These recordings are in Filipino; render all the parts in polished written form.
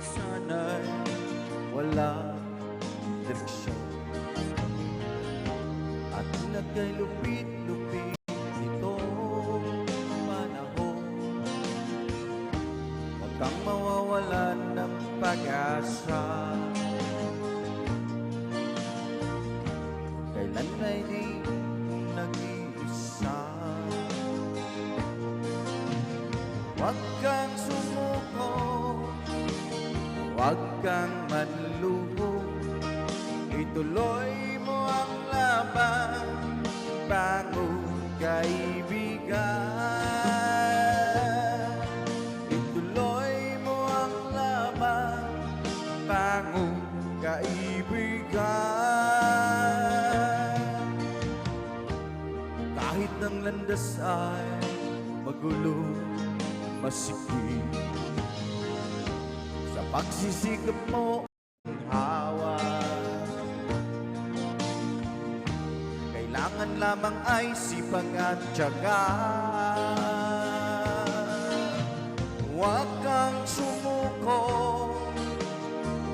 sana'y walang direksyon at ilagay lupit-lupit itong panahon. Huwag kang mawawalan ng pag-asa, kailan may di nag-iisa. Huwag kang sumuko, huwag kang manluho, ituloy mo ang laban, bangon kaibigan. Ituloy mo ang laban, bangon kaibigan. Kahit ang landas ay magulo, masikip, sa pagsisikap mo ang hawa, kailangan lamang ay sipag at tiyaga. Huwag kang sumuko,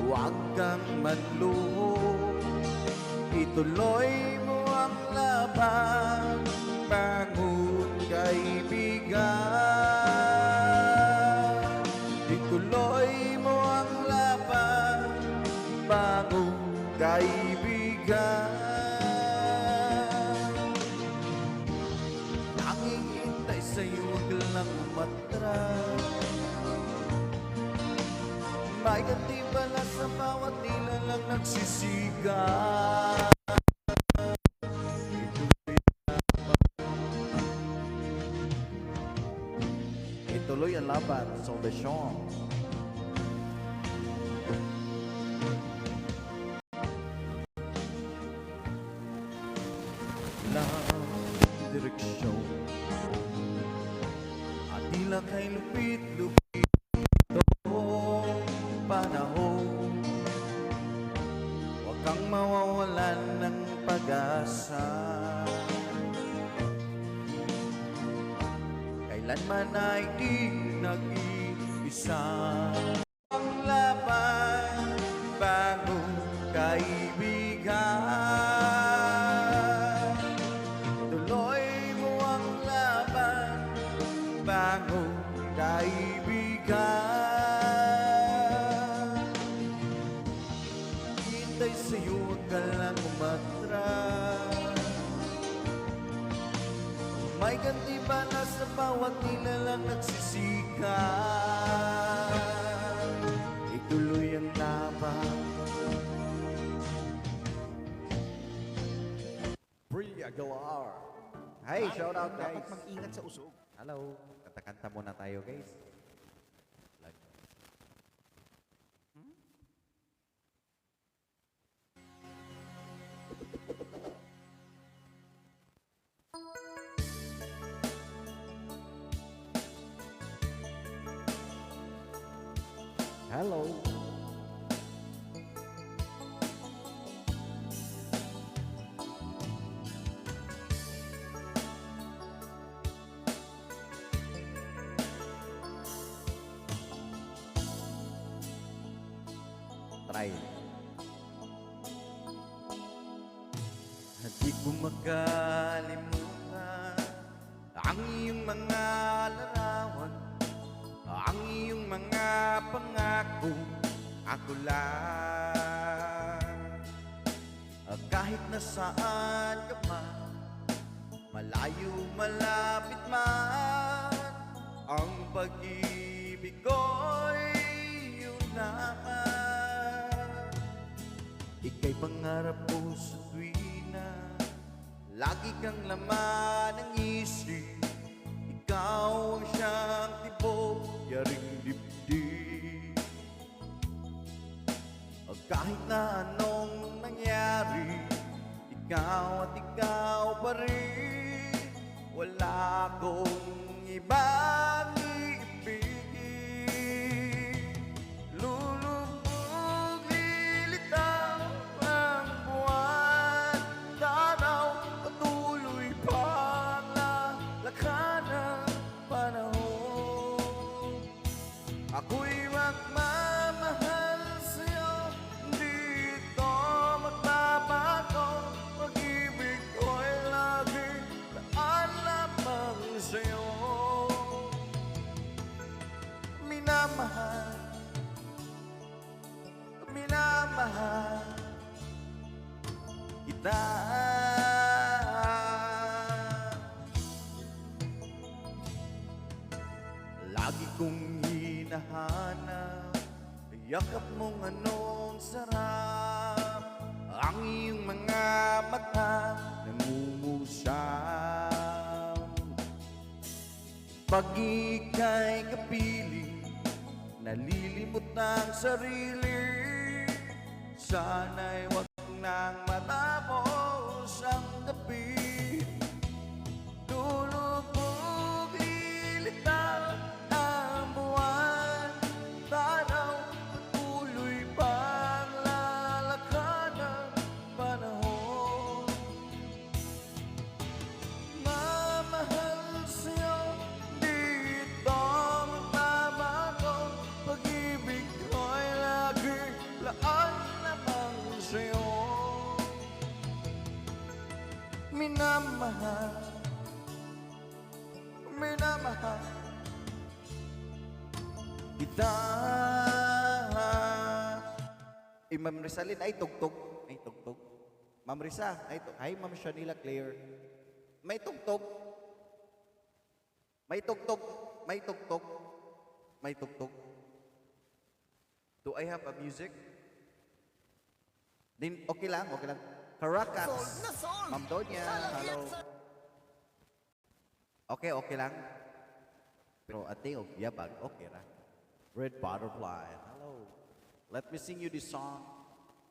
huwag kang manluho, ituloy mo ang laban, bangon kaibigan. Ituloy mo ang laban, bangon kaibigan. Nangihintay sa'yo, huwag lang umatras. May kantibala sa bawat nilalang nagsisigaw. Ituloy ang laban, solusyon. Walang direksyon at tila kay lupit-lupit itong panahon. Huwag kang mawawalan ng pag-asa, kailanman ay di nag-iisa. Ang laban, bangon kaibigan. Tuloy mo ang laban, bangon kaibigan. Hintay sa'yo, huwag ka lang umatras. May kantibala sa bawat nilalang nagsisikan. Ituloy ang laban. Free Aguilar. Hey, shout out guys. Dapat mag-ingat sa usog. Hello. Kanta-kanta muna tayo guys. Hello. Try. Di ko makalimutan ang iyong mga larawan, ang iyong mga pangako, ako lang. Kahit nasaan ka man, malayo malapit man, ang pag-ibig ko'y yun naman. Ika'y pangarap ko sa tuwina, lagi kang laman ng isip. Ikaw ang siyang tibok, yaring dibdib. Kahit na anong nangyari, ikaw at ikaw pa rin. Wala akong ibang ibigin. Lulubog, lilitaw ang buwan, tanaw, patuloy pang lalakhan ng panahon. Ako'y magmamahal minamahal kita. Lagi kong hinahanap yakap mong anong sarap, ang iyong mga mata nangumusam. Pag ika'y kapiling, nalilimot ng sarili. Sana'y wag nang matapos ang gabi. Lulubog, lilitaw ang buwan, tanaw, patuloy pang lalakad ang panahon. Mamahal sa'yo, dito magbabago. Pag-ibig ko'y lagi laan lamang sa'yo. Minamahal, minamahal kita. Ma'am Rizalyn, ay tugtog. Ay tugtog. Ma'am Riza, ay tugtog. Hi, Ma'am Shanila Claire. May tugtog. May tugtog. May tugtog. May tugtog. Do I have a music? Din, okay lang, okay lang. Caracas. Ma'am Donya, hello. Okay, okay lang. Pero ate, yabag, okay lang. Red Butterfly, hello. Let me sing you this song.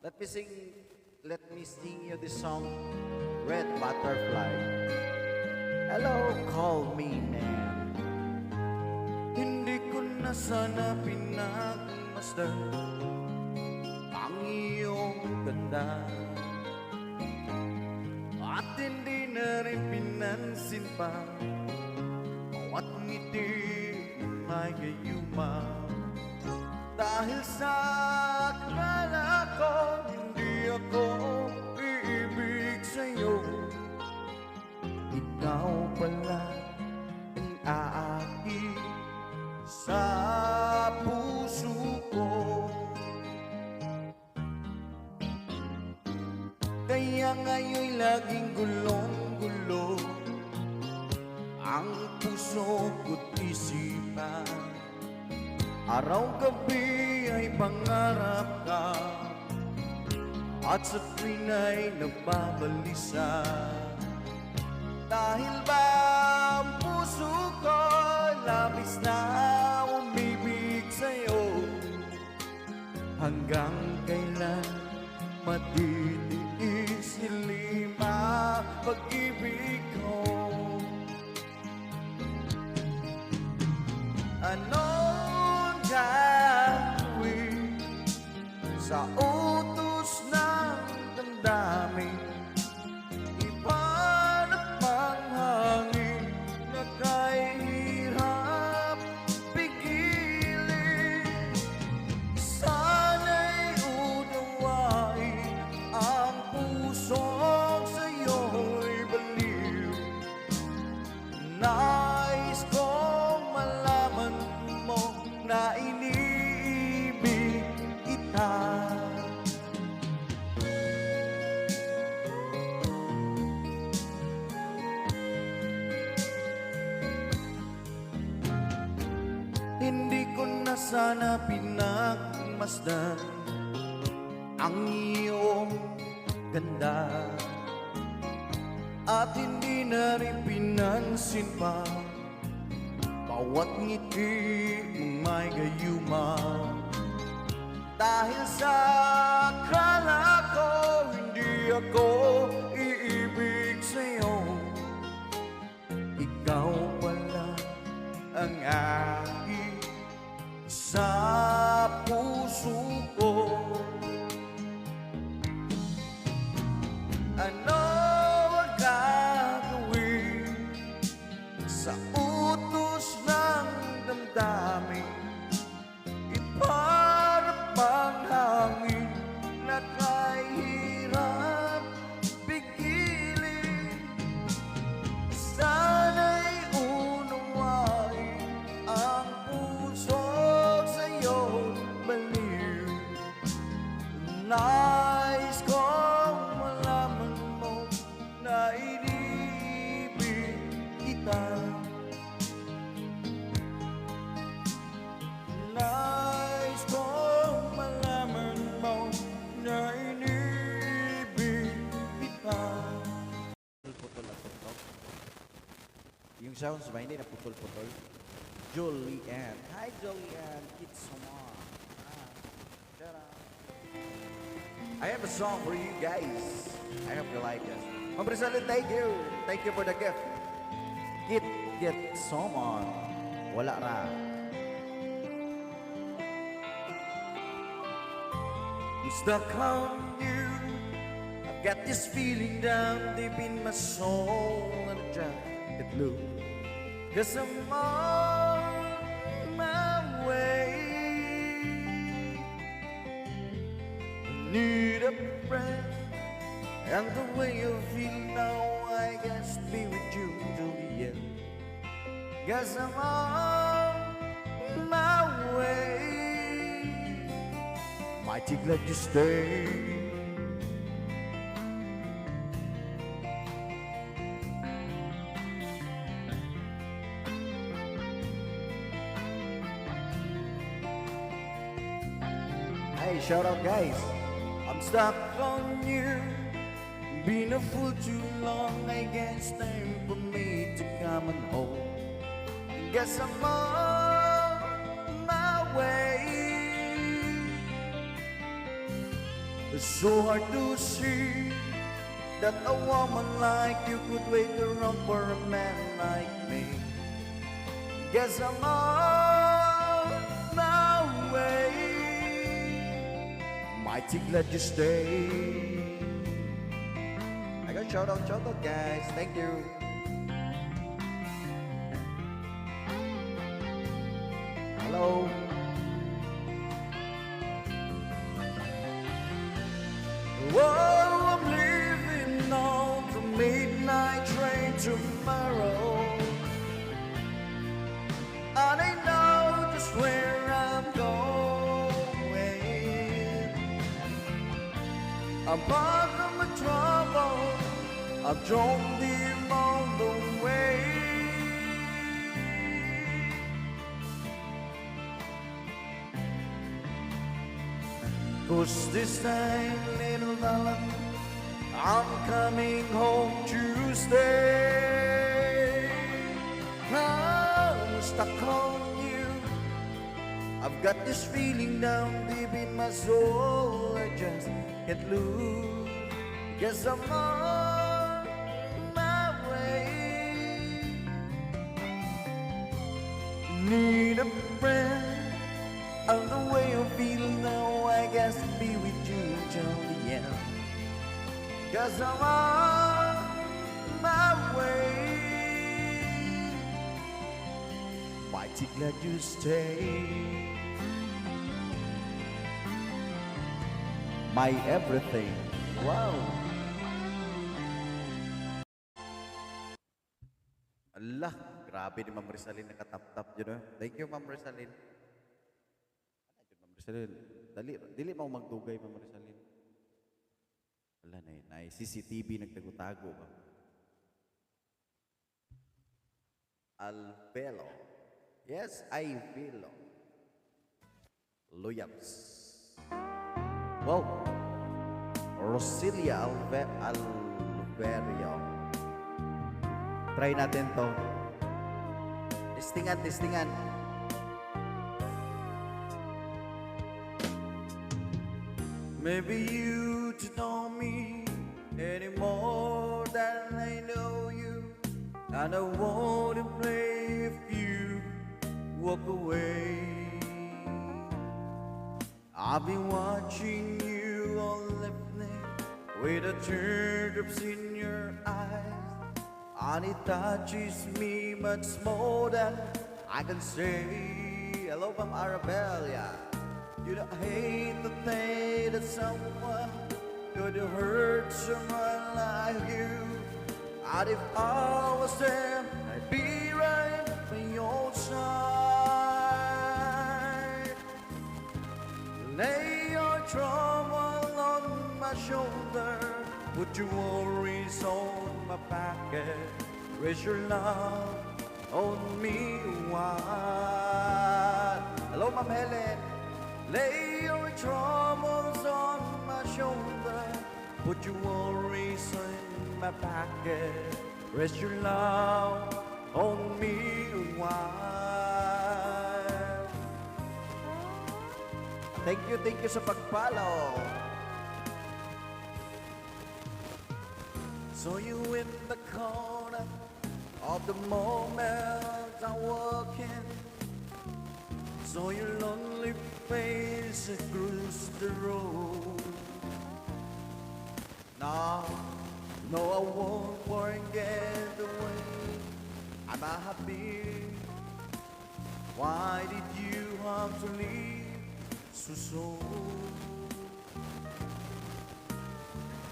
Let me sing you this song. Red Butterfly. Hello, call me man. Hindi ko na sana pinagmasdan ang iyong ganda, at hindi na rin pinansin pa bawat ngiti may gayuma. Dahil sa akala ko hindi ako iibig sa'yo, ikaw pala ang aakit sa puso ko. Kaya ngayon'y laging gulong-gulo ang puso ko't isipan. Araw-gabi ay pangarap ka, at sa tuwin ay nababalisa. Dahil ba ang puso ko labis na umibig sa'yo, hanggang kailan matitiis ilima pag-ibig ko? Anong gagawin sa utos ng damdamin? Ipanap ang hangin na kahirap pigilin. Sana'y unawain ang pusong sa'yo'y baliw. Nais kong malaman mo na iniibig kita. Hindi ko na sana pinagmasdan ang iyong ganda, at hindi na rin pinansin pa bawat ngiti mong may gayuma. Dahil sa akala ko hindi ako iibig sa'yo, ikaw pala ang aking sa puso ko. Ano ang gagawin sa utos ng damdamin? Iparap ang hangin na kahirap sounds ba? Hindi na putol-putol. Julianne. Hi, Julianne. It's someone. Shut up. I have a song for you guys. I hope you like it. Ma'am Rizalin, thank you. Thank you for the gift. Get someone. Wala ra. I'm stuck on you. I've got this feeling down deep in my soul, and I try to look. 'Cause I'm on my way. I need a friend, and the way you feel now, I guess be with you till the end. 'Cause I'm on my way. Mighty glad you stay. Hey, shout out guys. I'm stuck on you. Been a fool too long. I guess time for me to come and home. Guess I'm on my way. It's so hard to see that a woman like you could wait around for a man like me. Guess I'm on my way. Mighty glad you stay. I got shout out guys. Thank you. Hello. Whoa, I'm leaving on the midnight train tomorrow. And I know just where I'm going. I'm part of my trouble. I've drawn them on the way. 'Cause this time, little darling, I'm coming home to stay. I'm stuck on you. I've got this feeling down deep in my soul. I just can't lose. Guess I'm on my way. Need a friend. And the way I feel now, I guess be with you till the end. 'Cause I'm on my way. Mighty glad you stay. My everything. Wow. Allah, grabe ni Ma'am Rizalin nakatap-tap yun. Thank you, Ma'am Rizalin. Rizalin, dili mo magdugay, Ma'am Rizalin. Wala na CCTV nagtago-tago ba? Alvelo. Yes, Alvelo. Luyabs. Wow. Rosilia Alverio. Try natin to. Testingan. Maybe you don't know me any more than I know you, and I wanna play if you walk away. I've been watching you all evening with the teardrops in your eyes, and it touches me much more than I can say. Hello from Arabella. You don't hate the day that someone could hurt someone like you. And if I was there, I'd be right by your side. Lay your trouble on my shoulder, put your worries on my pocket, raise your love on me wide. Hello, Ma'am Helen. Lay your troubles on my shoulder, put your worries in my pocket, rest your love on me a while. Thank you sa pag-follow. Saw you in the corner of the moment I walk in. Saw your lonely face across the road. No, no, I won't forget the way I'm happy. Why did you have to leave so soon?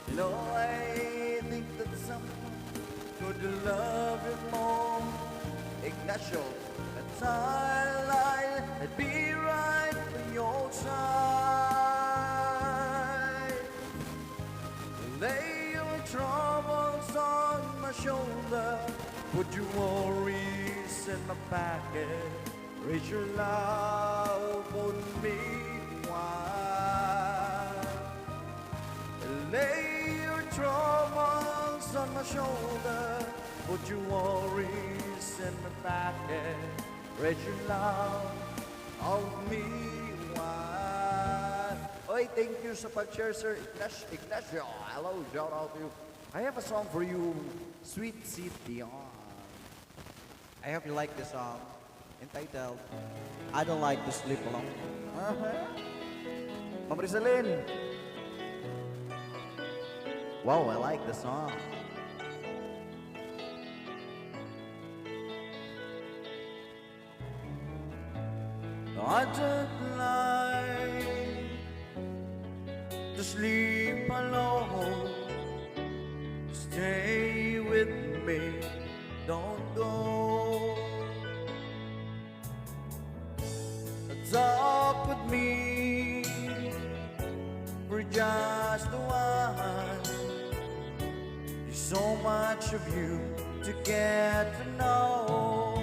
You know, I think that someone could love you more. Ignacio, at twilight, I'd be right by your side. Lay your troubles on my shoulder, put your worries in my pocket, raise your love on me while. Lay your troubles on my shoulder, put your worries in my pocket, raise your love on me while. Oy, thank you sa pag-share, Sir Ignacio. Hello, shout out to you. I have a song for you, Sweet City. I hope you like this song, entitled, I Don't Like to Sleep Alone. Ma'am Rizalyn. Wow, I like the song. I don't like to sleep alone. Stay with me, don't go. Talk with me for just a while. There's so much of you to get to know.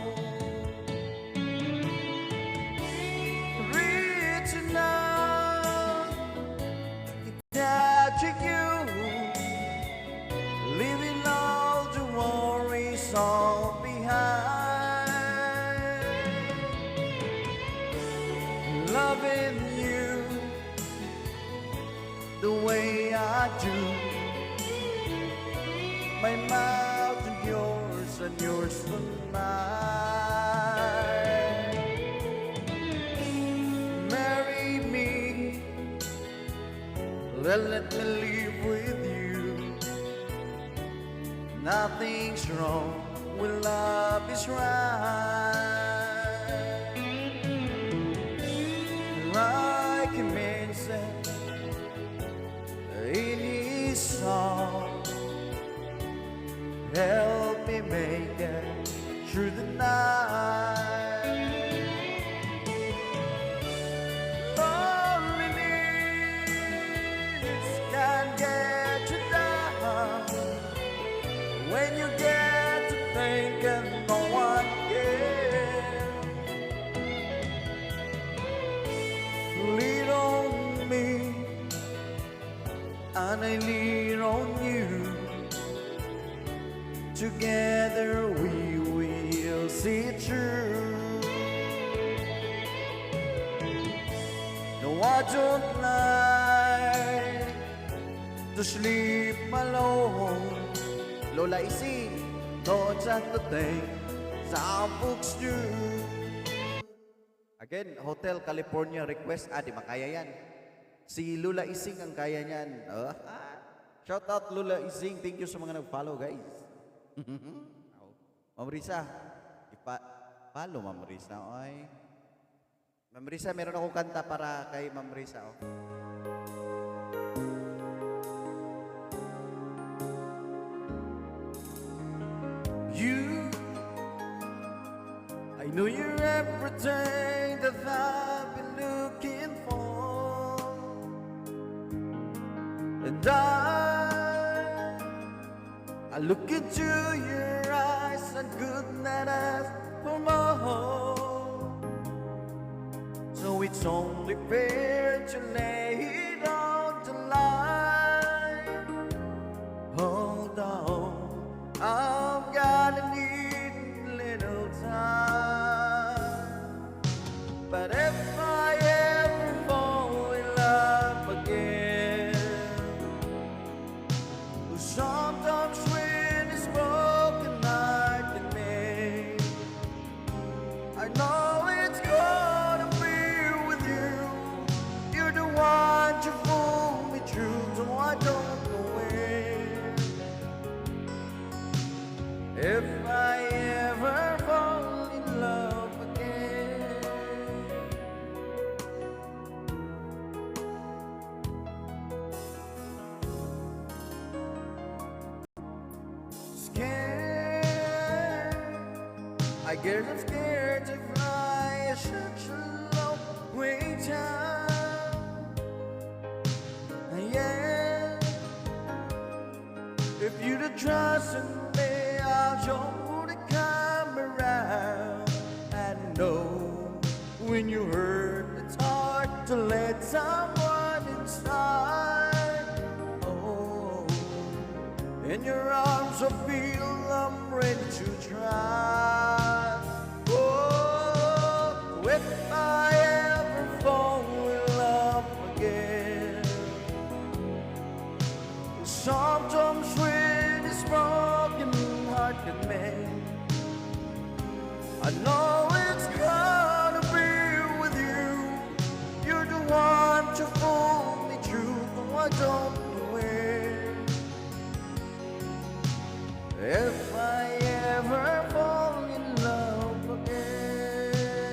Reaching out, touching you, leaving all the worries all behind. Loving you the way I do. My mouth and yours and mine. Marry me, let me live with you. Nothing's wrong when love is right. Like a man said in his song, help me make it through the night. Loneliness can get you down when you get to thinking no one cares. Lean on me and I lean on you. Together we will see it through. No, I don't like to sleep alone. Lola Isi, thoughts at the thing some books do. Again, Hotel California request. Di makaya yan. Si Lula Ising ang kaya niyan. Shout out Lula Ising. Thank you sa mga nag-follow, guys. Ma'am Risa, follow Ma'am Risa. Oy. Ma'am Risa, meron akong kanta para kay Ma'am Risa. Oh. You, I know you're everything that I've been looking for, and I look into your eyes and couldn't ask for more. So it's only fair to lay it on the line. Hold on, I'm gonna need a I guess I'm scared to fly such a long way down. Yeah, if you'd have trusted me, I'll show to come around. And know when you hurt, it's hard to let someone inside. Oh, in your arms I feel I'm ready to try. Oh, if I ever fall in love again, sometimes when this broken heart can mend, I know it's gonna be with you. You're the one to pull me through, though I don't know when. If I ever fall in love again,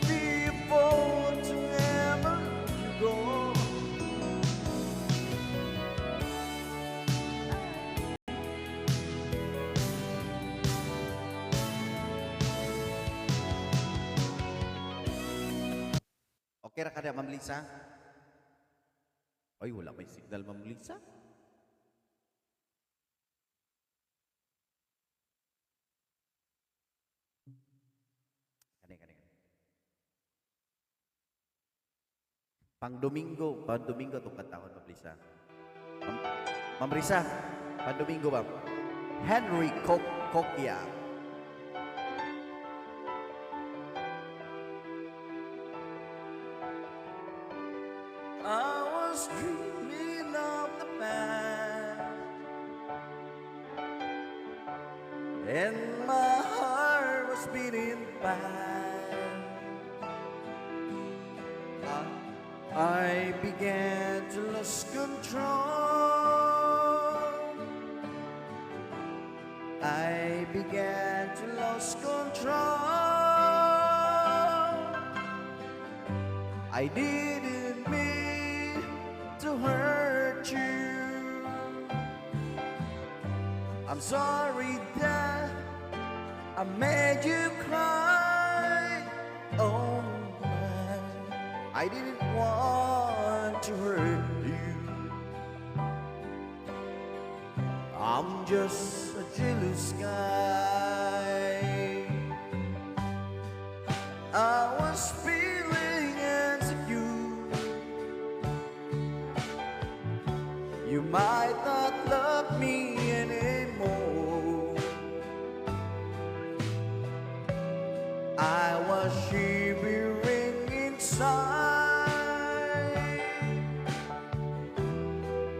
before to never let you go. Okay ra ka na, Ma'am Lisa? Ay, wala may signal, Ma'am Lisa. Kani, kani, kani. Pang Domingo itong kantahon, Ma'am Lisa. Ma'am Risa, pang Domingo, Ma'am. Henry Coquia. I was dreaming of the past, and my heart was beating fast. I began to lose control. I began to lose control. I didn't mean to hurt you. I'm sorry that I made you cry. Oh my, I didn't want to hurt you. I'm just a jealous guy. I was feeling insecure. You might not love me anymore. I was shivering inside.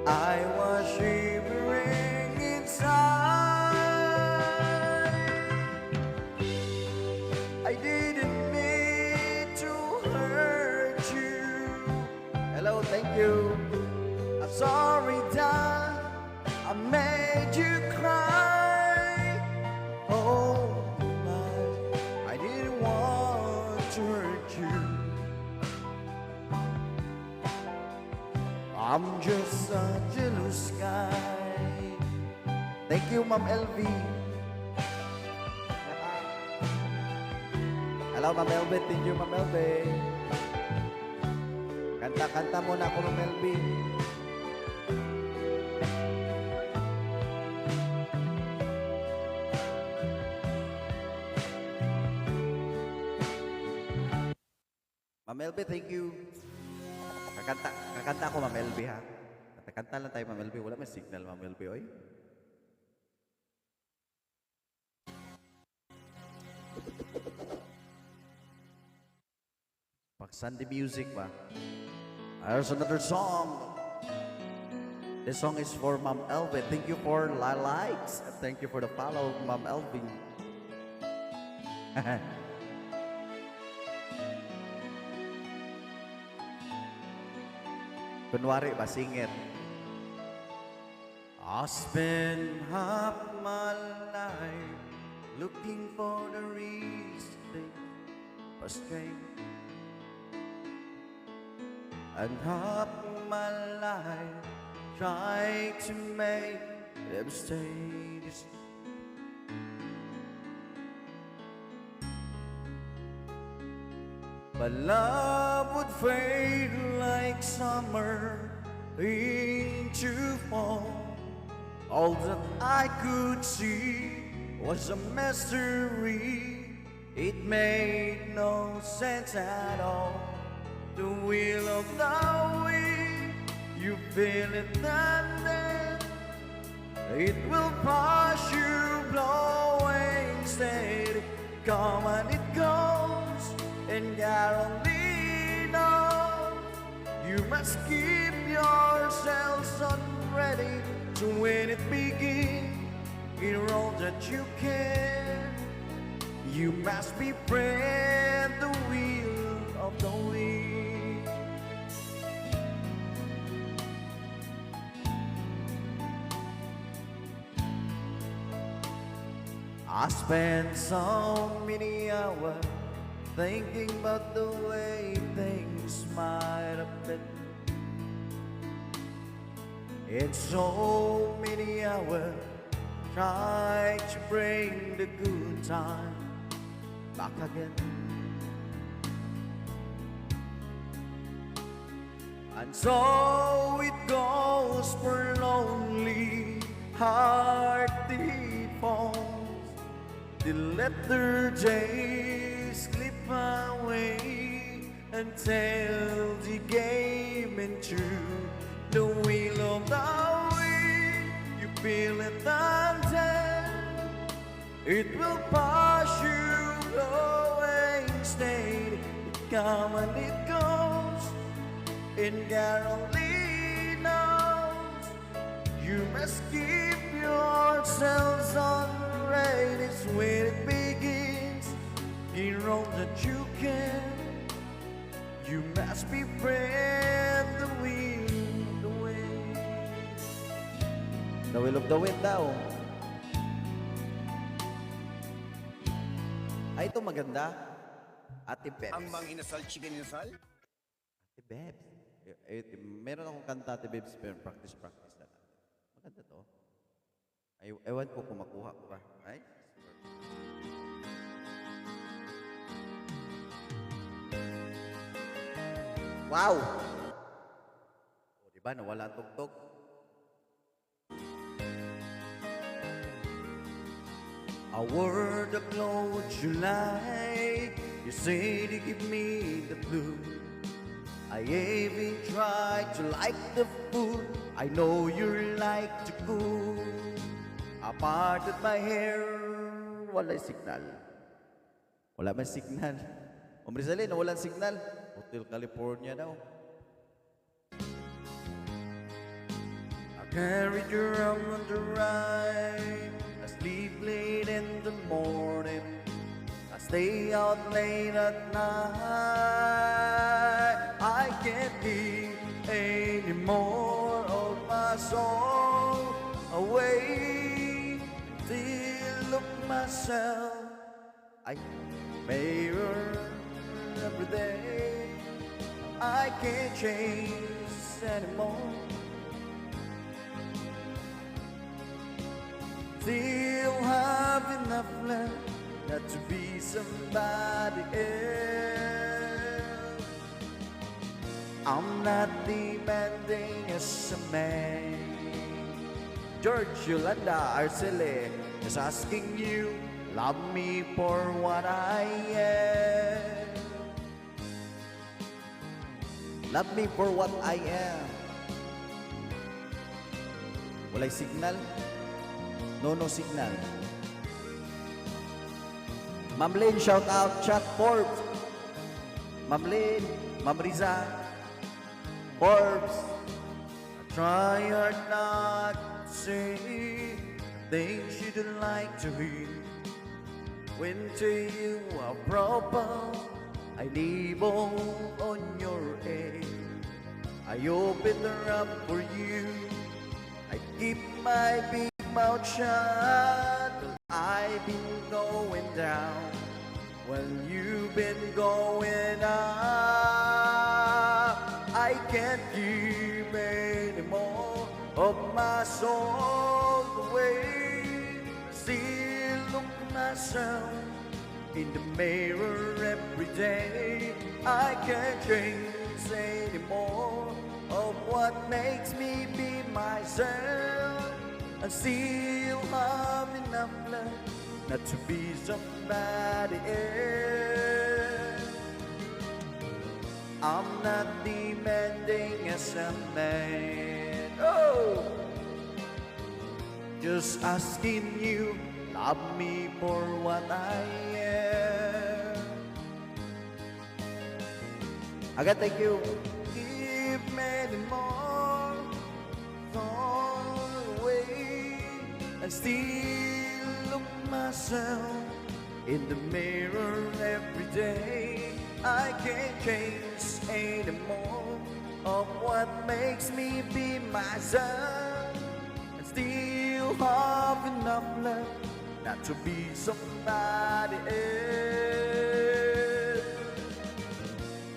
I was shivering inside. I didn't mean to hurt you. Hello, thank you. I'm sorry that I made you cry. Oh my, I didn't want to hurt you. I'm just a jealous guy. Thank you, Ma'am LV. Hello, Ma'am LV. Thank you, Ma'am LV. Kanta-kanta muna ako, Ma'am LV. Ma'am LV, thank you. Kakanta ako, Ma'am LV, ha? Kanta lang tayo, Ma'am LV. Wala may signal, Ma'am LV, oy. Pag Sunday music ba? There's another song. This song is for Ma'am LV. Thank you for likes. Thank you for the follow, Ma'am LV. Kunwari ba, singer. I spent half my life looking for the reason for strength, and half my life trying to make them stay the same. but love would fade like summer into fall. All that I could see was a mystery. It made no sense at all. The wheel of the wind, you feel it thunder. It will pass you blowing steady. Come and it goes, and God only knows. You must keep yourselves on ready to when it begins. In all that you can, you must befriend the wheel of the wind. I spent so many hours thinking about the way things might have been. It's so many hours trying to bring the good time back again. And so it goes for lonely heart it falls. The letter days slip away until the game into the wheel of the wind. You feel it thunder, it will pass you going steady. It comes and it goes, and God only knows. You must keep yourselves on ready when it begins. In all that you can, you must befriend the wind, the wind. The wheel of the wind daw. Ay, ito maganda. Ate Bebs. Ang mga inasal, chicken inasal? Ate Bebs. Meron akong kanta, Ate Bebs, pero practice na lang. Maganda to. Ay, ewan ko kung makuha ko ba. Ay? Wow! O, diba? Nawala ang tugtog. A word of love you like. You say to give me the blue. I even tried to like the food. I know you like to cook. I parted my hair. Wala signal. Wala man signal. Omri Salin, walang signal. Hotel California daw. I carried you around on the ride. I sleep late in the morning. I stay out late at night. I can't keep any more of my soul away. Still look myself. I mirror every day. I can't change anymore. Still have enough left not to be somebody else. I'm not demanding as a man. George Yolanda Arcele is asking you, love me for what I am. Love me for what I am. Walay signal? No signal. Ma'am Lynn, shout out, chat Forbes. Ma'am Lynn, Ma'am Riza, Forbes. I try hard not to say things you don't like to hear. When to you I propose, I nibble on your head. I open her up for you. I keep my big mouth shut. I've been going down while you've been going up. I can't keep any more of my soul away. Still look myself in the mirror every day. I can't change anymore of what makes me be myself. I still have enough love not to be somebody else. I'm not demanding as a man. Oh, just asking you, love me for what I am. Agad, thank you. Give me more, throw away. I still look myself in the mirror every day. I can't change anymore of what makes me be myself. I still have enough love not to be somebody else.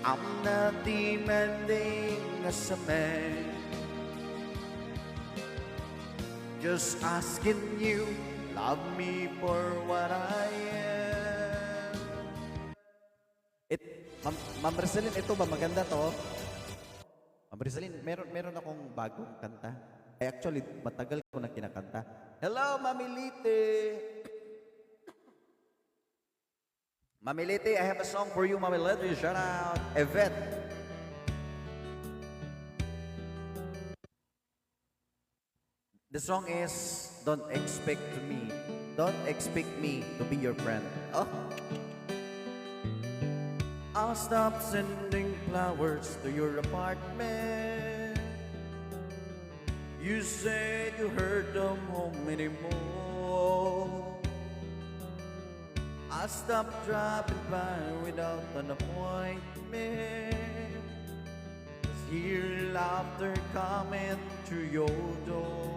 I'm not demanding as a man, just asking you, love me for what I am. Ma'am Rizalyn, ito ba maganda to? Ma'am Rizalyn, meron akong bagong kanta. Ay, actually, matagal ko na kinakanta. Hello, Mami Lite! Mami Lite, I have a song for you, Mami Lite. Shout out, Yvette. The song is Don't Expect Me. Don't expect me to be your friend. Oh. I'll stop sending flowers to your apartment. You said you heard them home anymore. I'll stop dropping by without an appointment. Just hear laughter coming through your door.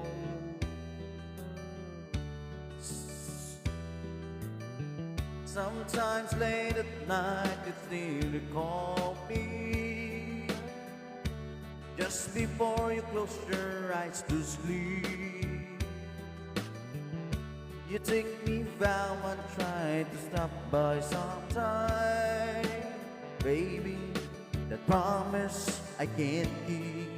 Sometimes late at night you still call me, just before you close your eyes to sleep. You take me vow and try to stop by sometime. Baby, that promise I can't keep.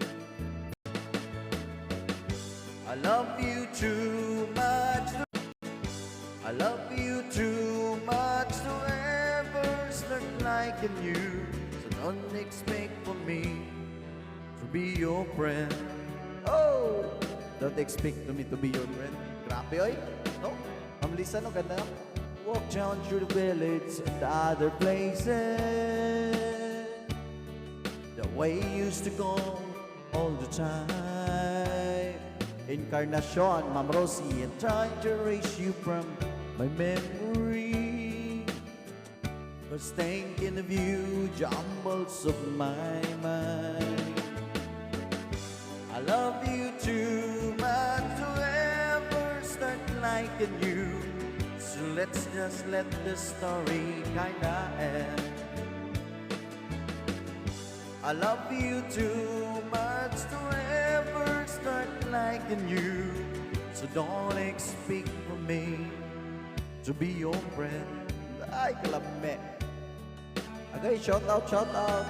I love you too much. I love you too much to ever start liking you. So don't expect for me to be your friend. Oh, don't expect me to be your friend. Grabe, oy. No? Ma'am Lisa, no? Ganda. Walk down through the village and other places, the way you used to go all the time. Encarnacion, Ma'am Rosie, and trying to erase you from my memory, was thinking of you, jumbles of my mind. I love you too much to ever start liking you, so let's just let the story kinda end. I love you too much to ever start liking you, so don't expect from me to be your friend. Ay, kalame. Okay, shout out, shout out.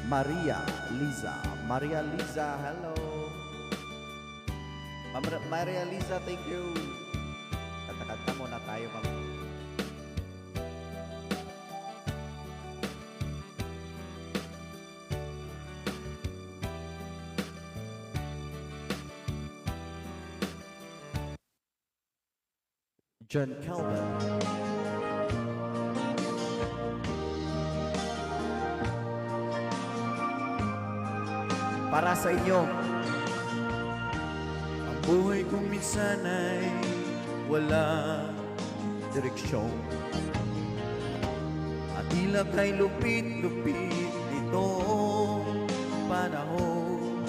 Maria Liza. Maria Liza, hello. Maria Liza, thank you. Kanta-kanta muna tayo, ma'am. John Calvin. Para sa inyo, ang buhay ko minsan ay wala direksyon, at tila kay lupit-lupit itong panahon.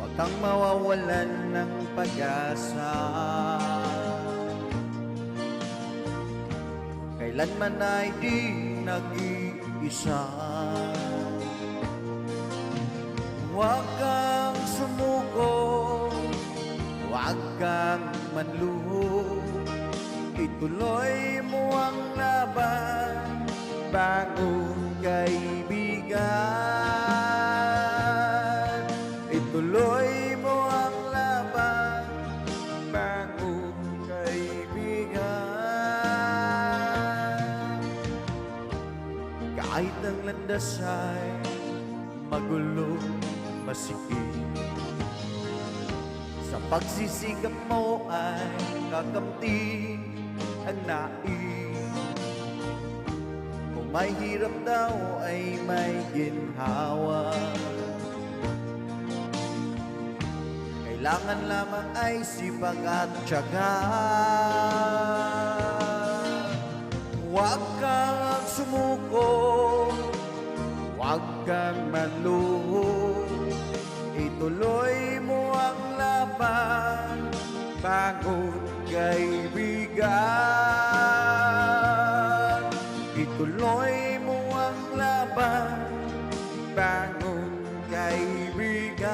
Huwag kang mawawalan ng pag-asa, kailanman ay di nag-iisa. Huwag kang sumuko, huwag kang manluho, Ituloy mo ang laban, bangon kaibigan. Ituloy mo ang laban, bangon kaibigan. Kahit ang landas ay magulo, masikip, sa pagsisikap mo ay kakamti ang nais. Kung may hirap daw ay may ginhawa, kailangan lamang ay sipag at tiyaga. Huwag kang sumuko, huwag kang maluho. Ituloy mo ang laban, bangon kaibigan. Ituloy mo ang laban, bangon kaibigan.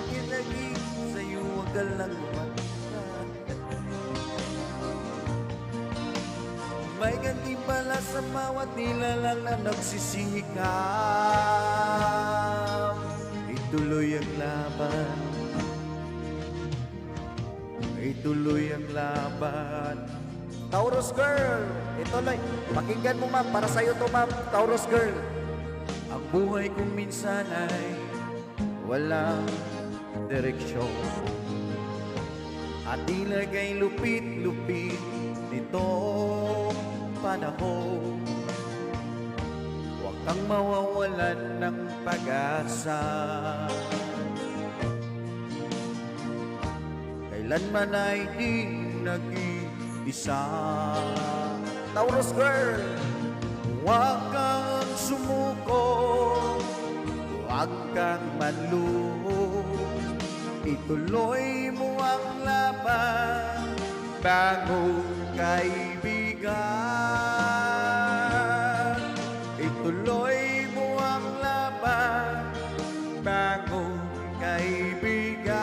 Kinagig sa'yo, huwag ka lang umatras. May gantimpala sa bawat nilalang na nagsisikap. Ituloy ang laban, ituloy ang laban. Taurus Girl, ituloy. Pakinggan mo ma'am, para sa'yo to ma'am, Taurus Girl. Ang buhay kong minsan ay walang direksyon, at ilagay lupit-lupit nito panahon. Huwag kang mawawalan ng pag-asa, kailanman ay di nag-iisa. Taurus Girl, huwag kang sumuko, huwag kang manluho. Ituloy mo ang laban, bangon kaibigan. Ituloy mo ang laban, bangon kaibigan.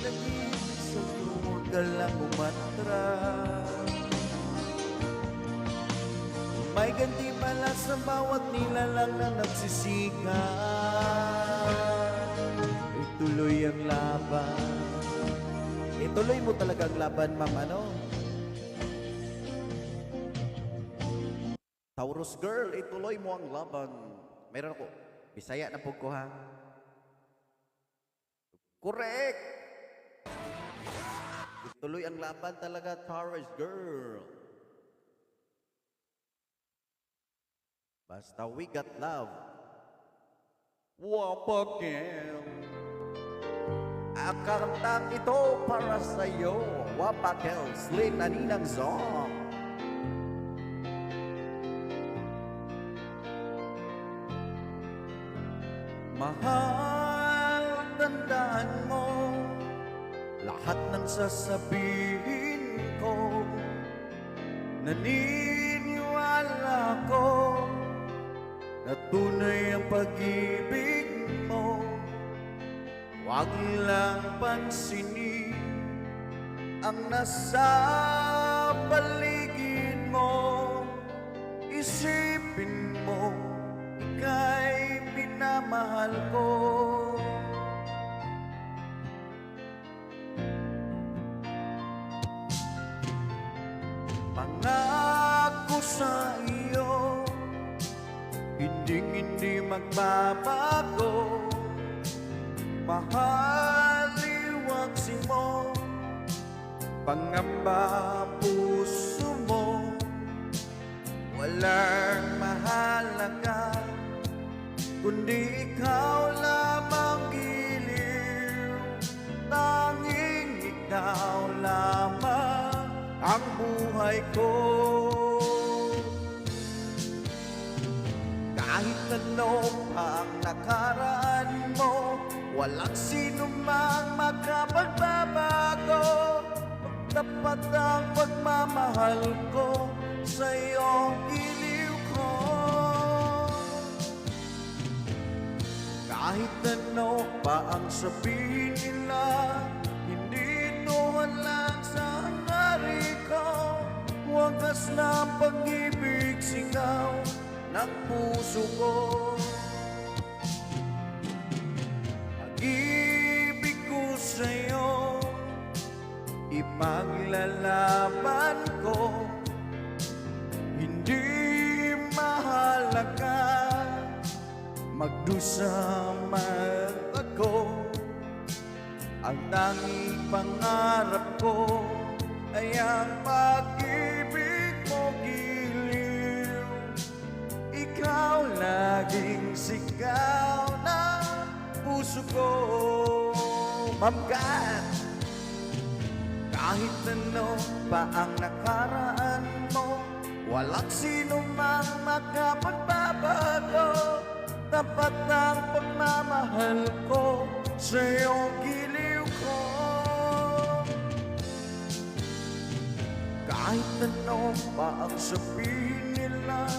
Nag-iisa huwag ka lang umatras. May gantimpala sa bawat nilalang na nagsisikat. Ituloy ang laban. Ituloy mo talaga ang laban, ma'am, ano? Taurus Girl, ituloy mo ang laban. Meron ako. Bisaya na po ko, ha? Correct! Ituloy ang laban talaga, Taurus Girl. Basta we got love. Wapakel. Ang kantang ito para sa'yo. Wapakel, Slim na Ninang Song. Mahal, tandaan mo lahat ng sasabihin ko. Naniniwala ko na tunay ang pag-ibig mo. Huwag lang pansinin ang nasa paligid mo. Isipin mo, ika'y minamahal ko. Pangako sa iyo, hindi magbabago. Mahal, iwagsin mo, pangamba puso mo. Walang mahalaga, kundi ikaw lamang giliw. Tanging ikaw lamang ang buhay ko. Kahit ano pa ang nakaraan mo, walang sino mang makapagbabago. Tapat ang pagmamahal ko sa iyong iliw ko. Kahit ano pa ang sabihin nila, hindi ito lang sa hangarin ko. Wagas na pag-ibig sigaw ng puso ko. Pag-ibig ko sa'yo, ipaglalaban ko. Hindi mahalaga magdusa man ako. Ang tanging pangarap ko ay ang pag-ibig mo giliw. Ikaw laging sigaw ng puso ko. Ma'am Kat, kahit ano pa ang nakaraan mo, walang sino mang makapagbabago. Tapat ang pagmamahal ko sa iyong giliw ko. Kahit ano pa ang sabihin nila,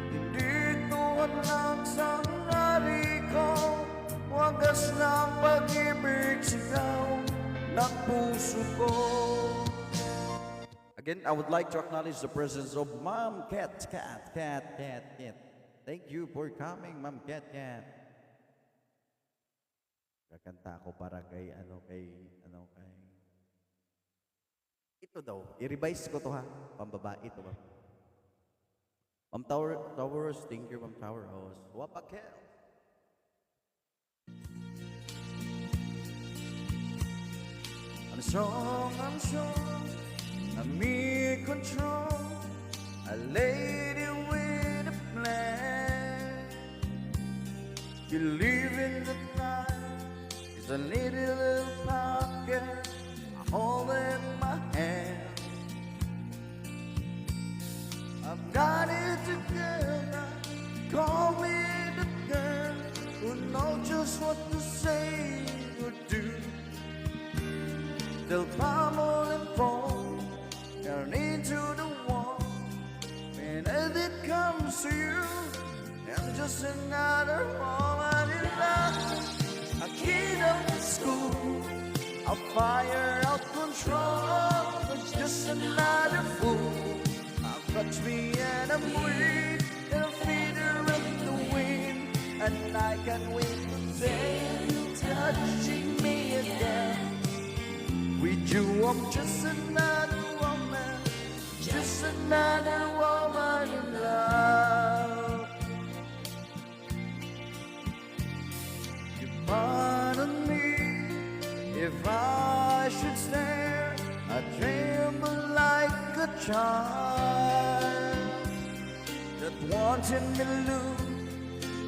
hindi ito ang sangyari ko. Wagas ng pag-ibig sigaw ng puso ko. Again, I would like to acknowledge the presence of Ma'am Kat. Thank you for coming, Ma'am Kat. Kakanta ako para kay ito daw, i-revise ko to ha, pambabae ito ba? Ma'am Towers, thank you, Ma'am Towers. Wapakel. I'm strong, I'm in control, a lady with a plan. Believe in the night, it's a little pocket I hold in my hand. I've got it together, call me the girl who knows just what to say or do. They'll pummel and fall, turn into the wall. When it comes to you, I'm just another woman in love. A kid of the school, a fire out control. Just another fool. I'll touch me and I'm weak, and a feeder of the wind. And I can't wait to say you touching me again. With you, I'm just another woman, just another woman in love. You pardon me if I should stare, I tremble like a child that wanting me look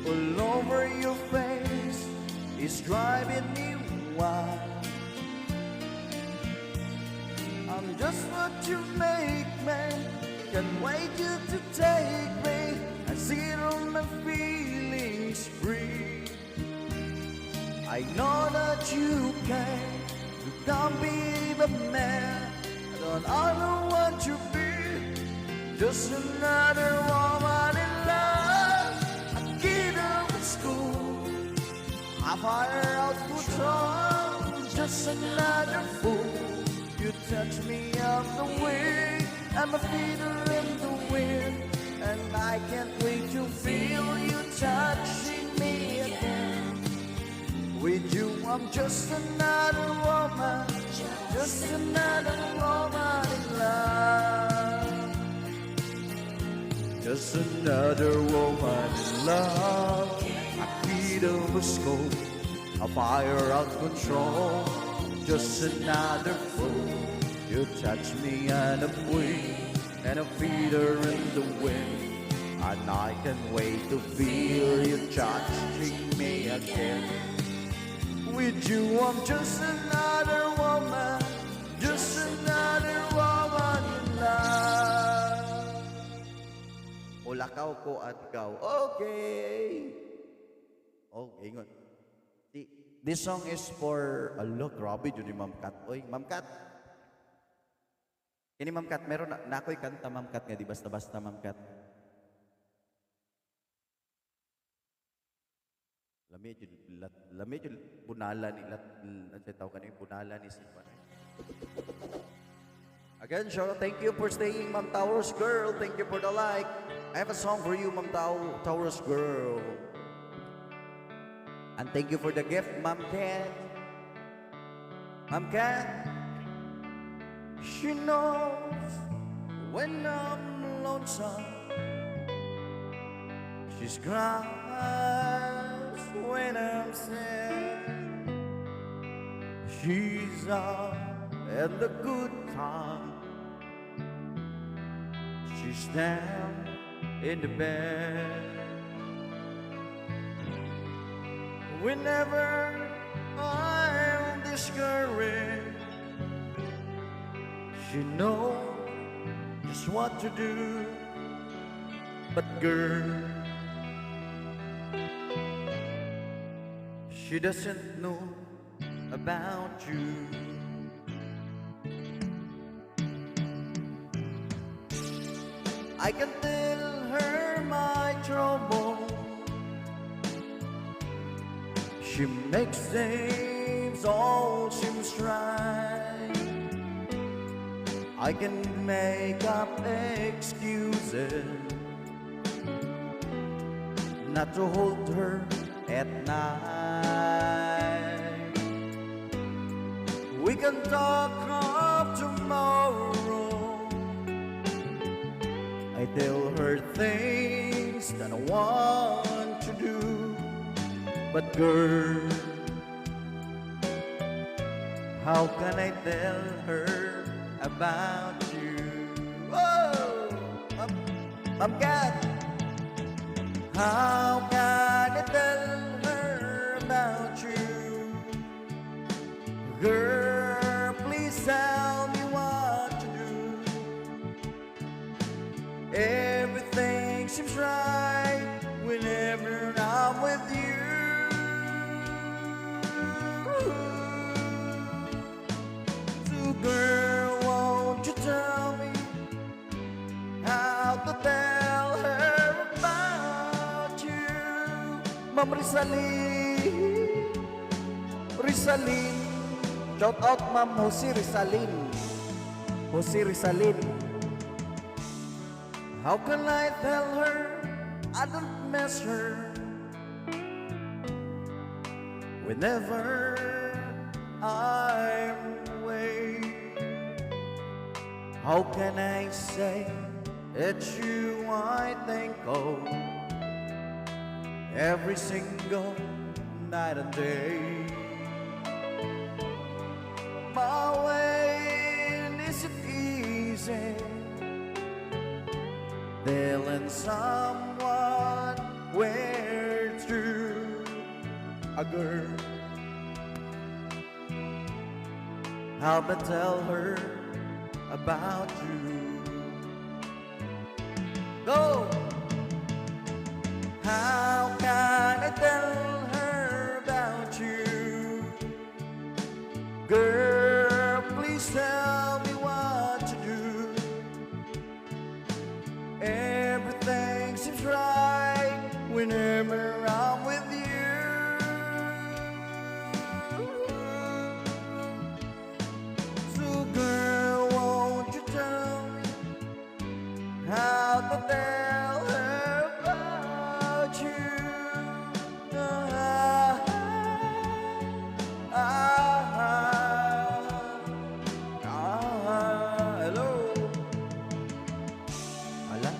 all over your face is driving me wild. I'm just what you make me, can't wait you to take me. I see all my feelings free. I know that you can, you can't be the man. I don't want to be just another woman in love. A kid of school, I fire out control, just another fool. You touch me on the wing, I'm a feeder in the wind, and I can't wait to feel you touching me again. With you, I'm just another woman, just another woman in love. Just another woman in love. A beat of a scope, a fire out control. Just another fool. You touch me and I'm weak, and a feeder in the wind, and I can't wait to feel you touching me again. With you, I'm just another woman, just another woman in love. Ulakaw ko at ikaw, okay. Okay, ngon. This song is for, look, grabe yun ni Ma'am Kat. Oy, Ma'am Kat. Kini Ma'am Kat, meron na ako'y kanta Ma'am Kat nga, di basta-basta Ma'am Kat. Lami jud bunala ni lat sa tawag kanang bunala ni si Juan. Again, shout out, thank you for staying, Ma'am Towers Girl. Thank you for the like. I have a song for you, Ma'am Towers Girl. And thank you for the gift, Ma'am Cat. Ma'am Cat, she knows when I'm lonesome. She cries when I'm sad. She's up at the good time. She's down in the bed. Whenever I'm discouraged, she knows just what to do. But girl, she doesn't know about you. I can tell her my trouble. She makes things all seems right. I can make up excuses not to hold her at night. We can talk of tomorrow. I tell her things that I want to do. But girl, how can I tell her about you? Oh, Ma'am Cat, how can I tell her about you? Girl, please tell me what to do. Everything seems right whenever I'm with you. So girl, won't you tell me how to tell her about you? Ma'am Rizaline, shout out Ma'am Jose Rizaline. How can I tell her I don't miss her whenever I'm away? How can I say it's you I think of every single night and day? My way isn't easy, telling someone where to a girl. How to tell her about you? Go! How can I tell her about you? Girl, please tell me what to do. Everything seems right whenever I'm with you. So girl, won't you tell me how to tell her about you? Hello. Ala.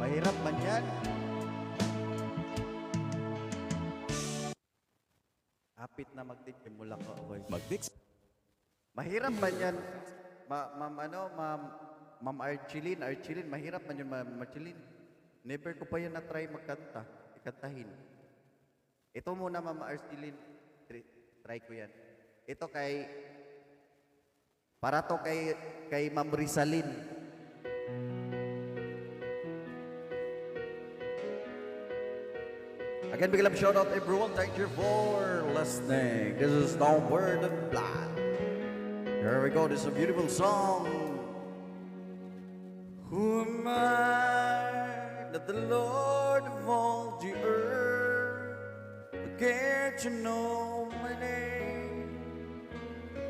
Mahirap man yan. Hapit na mag-dig mula ka, okay. Mag-mix. Mahirap man yan. Ma'am Archeline, mahirap man yun, Ma'am Archeline. Never ko pa yan na-try ikantahin. Ito muna, Ma'am Archeline, try ko yan. Ito para to kay Ma'am Rizaline. Again, big love shout out everyone. Thank you for listening. This is Downward and Blood. Here we go. This is a beautiful song. Who am I that the Lord of all the earth would care to know my name,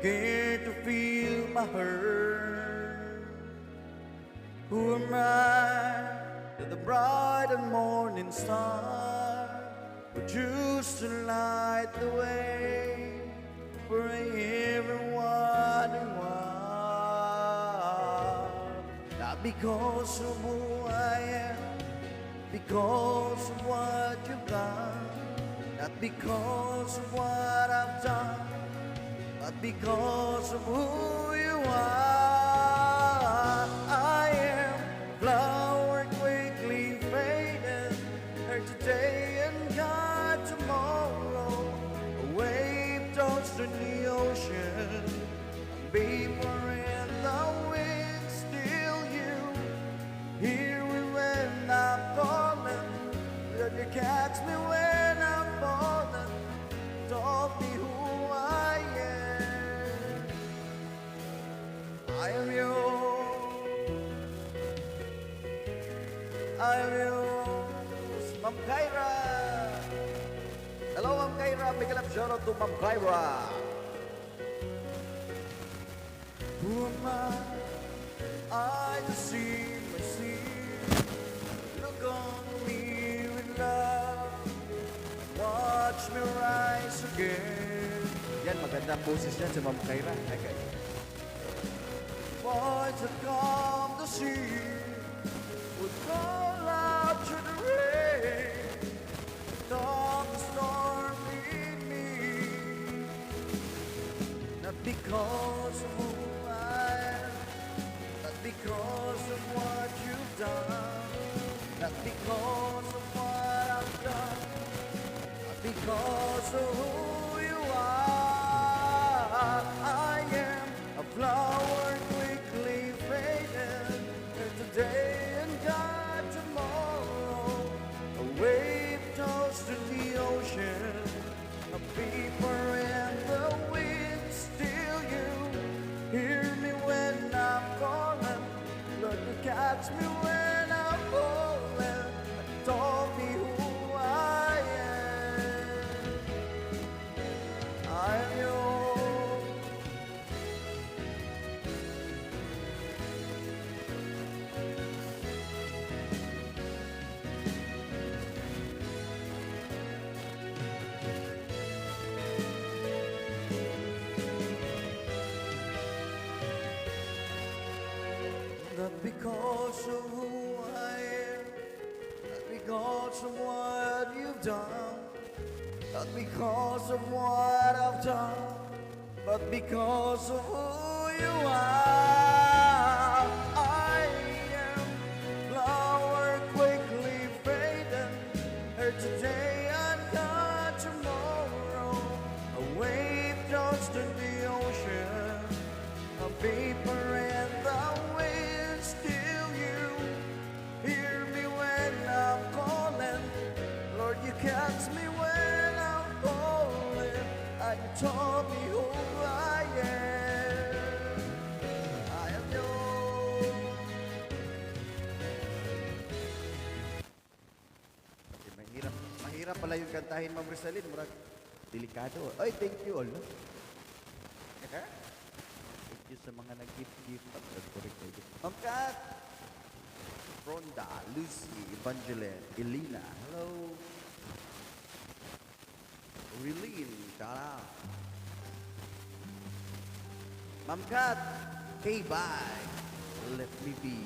care to feel my hurt? Who am I that the bright and morning star would choose to light the way for everyone who wants? Not because of who I am, because of what you've done, not because of what I've done, but because of who you are. I am flower quickly fading, here today and gone tomorrow. A wave tossed in the ocean, a vapor in the wind. Still you hear me when I'm calling, that you catch me when I'm falling. Taught me who I am. I am yours. I am yours. Ma'am Kyra. Hello, Ma'am Kyra. Big love shout out to Ma'am Kyra. Who am I to see my sin? Look on me with love. Watch me rise again. Yan, magandang boses yan si Ma'am Kyra. Okay. Boys have come to see would call out to the rain, stop the storm in me. Not because of who I am, not because of what you've done, not because of what I've done, not because of who you are. I am a flower quickly fading, and today and gone tomorrow. A wave tossed in the ocean, a vapor in the wind. Still you hear me when I'm calling, Lord, you catch me when I'm falling. Told me who I am. I am yours. Not because of who I am, not because of what you've done, not because of what I've done, but because of who you are. I am flower quickly fading, here today and gone tomorrow. A wave tossed in the ocean, a vapor in the wind. Still you hear me when I'm calling, Lord, you catch me when I'm falling. And you taught me who I am. I am yours. Okay, mahirap pala yung kantahin, Ma'am Rizalyn. Murag, delikado. Ay, thank you all. Okay? Thank you sa mga nag-gift-gift at nag-correct kayo. Ma'am Kat, Ronda, Lucy, Evangeline, Elena, hello. Relene, shout out. Ma'am Kat, K-bye, let me be.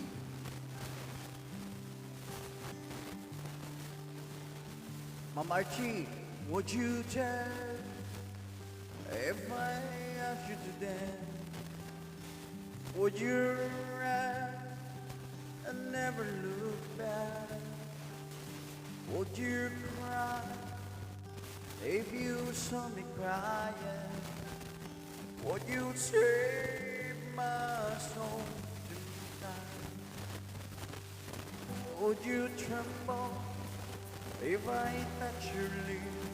Ma'am Archie, would you tell if I asked you to dance? Would you run and never look back? Would you cry if you saw me crying? Would you save my soul tonight? Would you tremble if I touch your lips?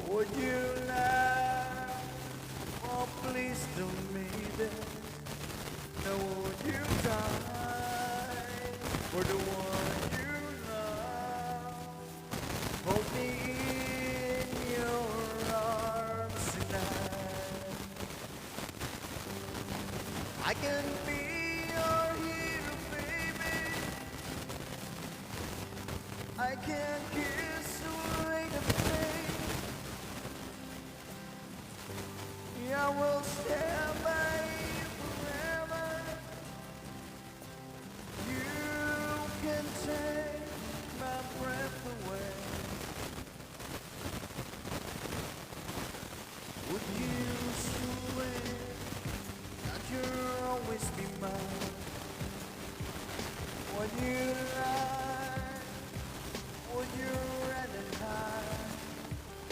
Would you laugh? Oh, please don't make this. No, would you die? for the one you love. Hold me in your arms tonight. I can be your hero, baby. I can kiss away the pain. I will stand by you forever. You can take my breath away. Would you swear that you'll always be mine? Would you lie? Would you rather hide?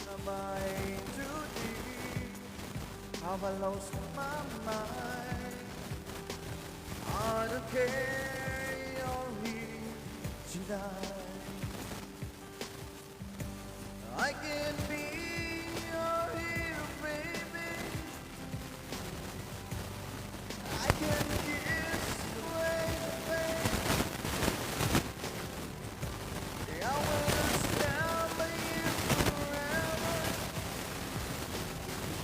Am I too deep? Have I lost my mind? I don't care, you're here tonight. I can be your hero, baby. I can kiss away the pain. I will stand by you forever.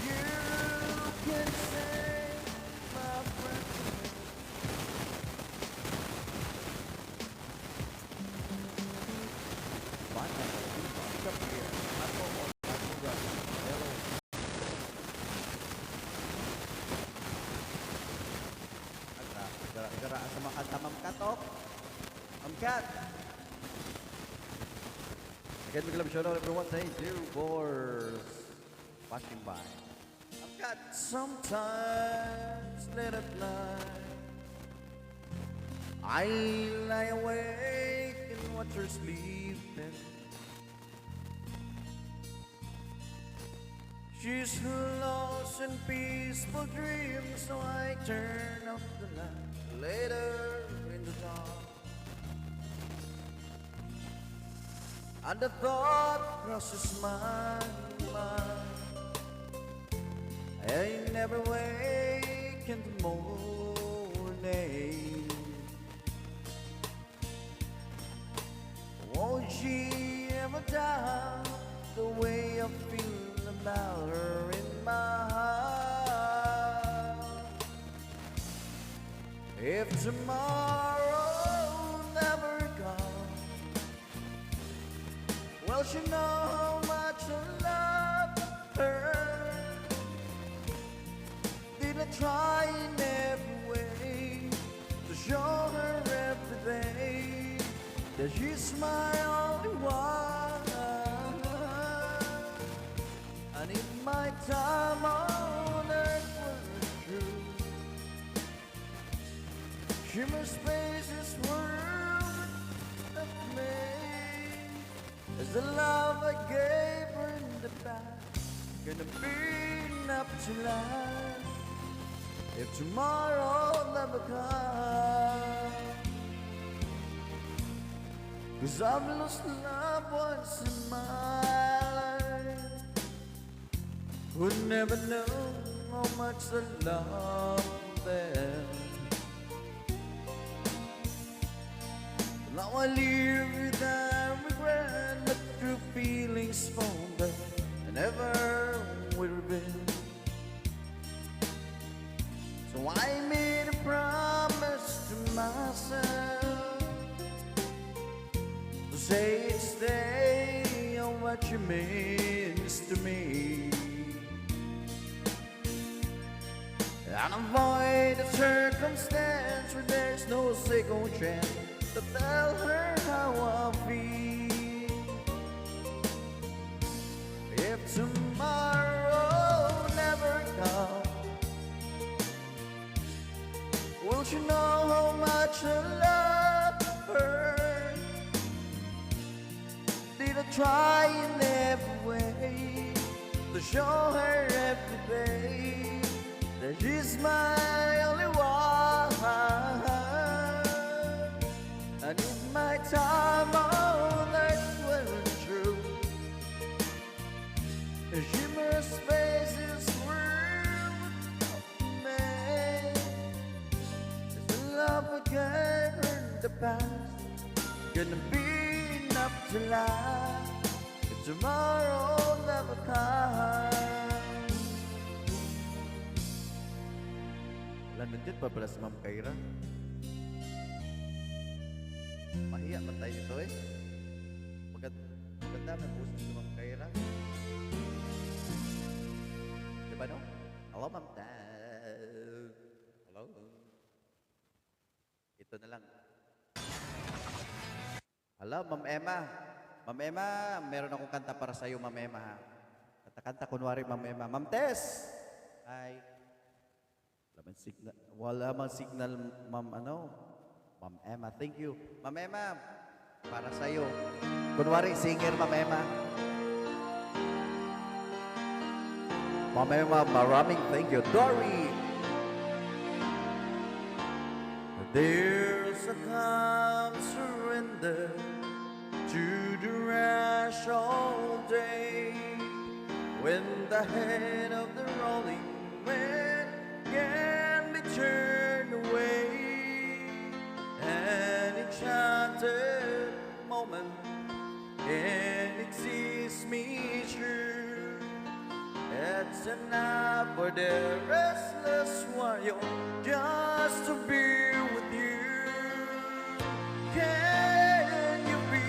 You can take my breath away. Gara sa mga kanta, Ma'am Kat, oh. Ma'am Kat. Again, big love shout out everyone. Thank you for passing by. Ma'am Kat. Sometimes late at night, I lie awake and watch her sleeping. She's lost in peaceful dreams, so I turn off the light later in the dark. And the thought crosses my mind, I never wake in the morning. Won't she ever doubt the way I feel about her in my heart? If tomorrow never comes, well, she know how much I love her. Did I try in every way to show her every day that she's my only one? And if my time on earth was true, she must face this world of me. As the love I gave her in the past gonna be enough to last if tomorrow never comes? 'Cause I've lost loved ones in my life who never know how much I love them. Now I live without regret, but true feelings for them I never will have. So I made a promise to myself to say each day how much you means to me, and avoid a circumstance where there's no second chance to tell her how I feel. If tomorrow never comes, will she know how much I love her? Did I try in every way to show her every day that she's my only one? And if my time on earth wasn't true, she must face this world of me. It's the love I gave her in the past gonna be enough to last, and tomorrow never comes. Wala, nandiyan pa pala si Ma'am Kyra. Mahiya man tayo nito eh. Maganda ng boses ni Ma'am Kyra. Diba no? Hello, Ma'am Dad. Hello. Ito na lang. Hello, Ma'am Emma. Ma'am Emma, meron akong kanta para sa'yo, Ma'am Emma. Ha? Kanta-kanta, kunwari, Ma'am Emma. Ma'am Tess! Hi. Wala man signal, Ma'am Ma'am Emma. Thank you. Ma'am Emma, para sa'yo. Kunwari, singer, Ma'am Emma. Ma'am Emma, maraming thank you. Dory! There's a calm surrender to the rush all day, when the head of the rolling wind can be turned away. An enchanted moment, and it sees me through. It's enough for the restless warrior just to be with you. Can you be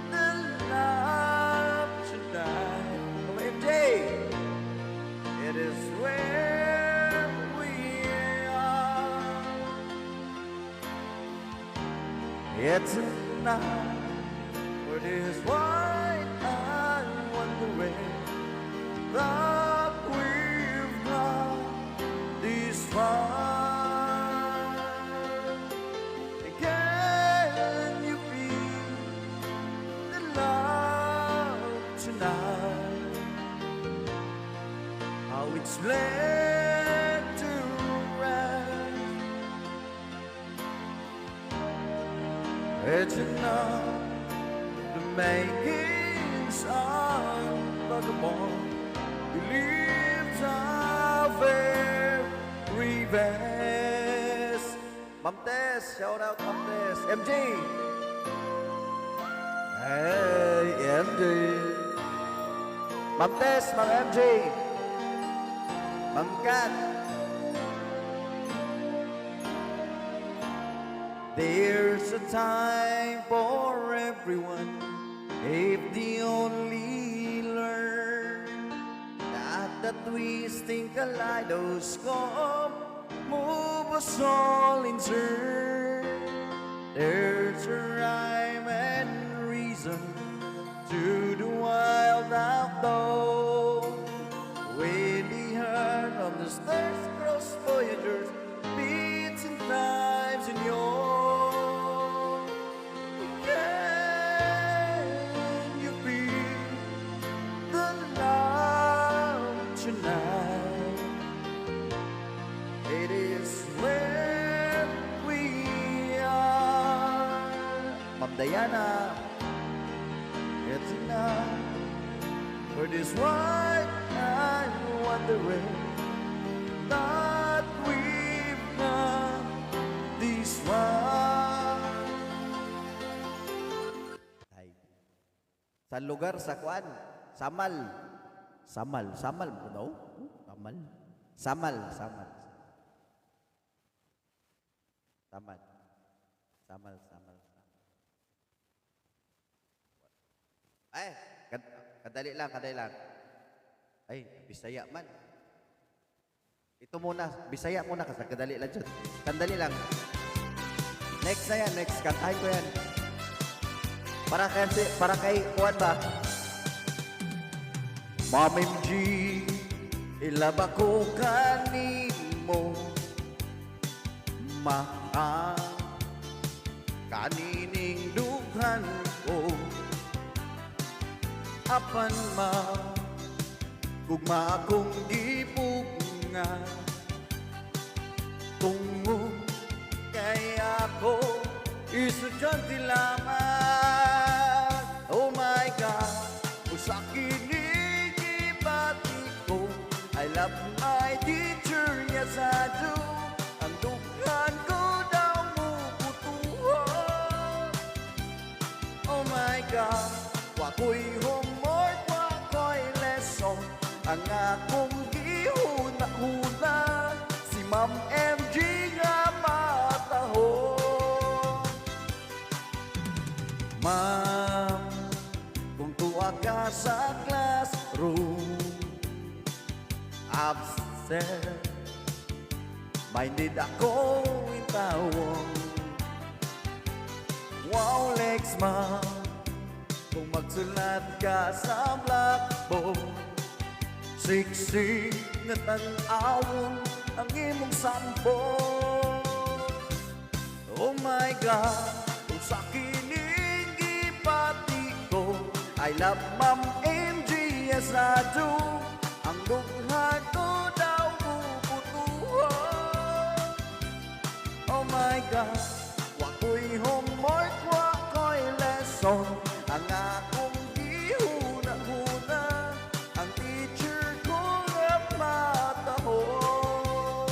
the love tonight? OMG! It is where we are. It's enough for this white I'm wondering that we've got this far. Can you feel the love tonight? How it's led to rest. It's enough to makings unforgettable. Believes of every best. Ma'am Tess, shout out Ma'am Tess. MJ. Hey, MJ. Ma'am Tess, Ma'am MJ. Ma'am Kat. There's a time for everyone if they only learn that the twisting kaleidoscope move us all in turn. There's a rhyme and reason to the wild outdoors. When the heart of the stars cross voyagers beats in times in yours. Can you feel the love tonight? It is where we are. Ma'am Diana, it's enough for this white I'm wondering that we've come this far. Ay. Sa lugar sa kuan, Samal. Samal, Samal, no? Samal. Samal, Samal. Samal. Samal, Samal. Ay, kadali lang, kadali lang. Ay, Bisaya man. Ito muna, Bisaya muna kasi kadali lang dyan. Kandali lang. Next na yan, next. Kantahin ko yan. Para kay Juan ba? Ma'am MG, ilaba ko kanimo. Maan, kanining dughan ko. Apan ma, kugma akong gipugnga. Tungo kay ako estudyante lamang. Oh my God, usa kining gibati ko. I love my teacher, yes I do. Ang dughan ko daw mo putuhan. ang akong gihuna-huna, si Ma'am MG nga matahon. Ma'am, kung tuwa ka sa classroom, absent, minded ako itawong. Wow, Lex, ma'am, kung magsulat ka sa blackboard, siksik na tan-awon ang imong sampo. Oh my God, kung sa kining ipati ko, I love Ma'am MG as I do. Ang dughan ko daw bubutuhan. Oh my God, wako'y homework, wako'y lesson. Ang akong gihuna-huna, ang teacher ko nga matahon.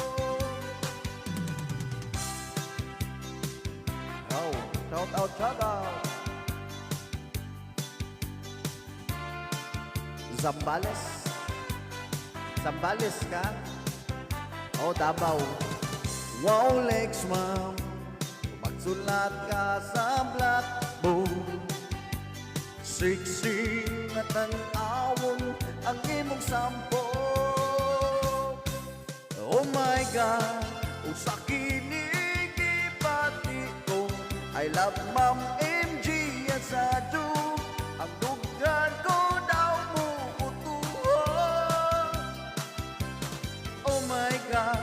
Oh, shout out, shout out. Zambales. Zambales ka? Oh, Davao. Wow, Lex, ma'am, magsulat ka sa blackboard, siksik na tan-awon ang imong sampo. Oh my God, usa kining ipati ko, I love Ma'am MG as I do. Ang dugan ko daw bubutuhan. Oh my God,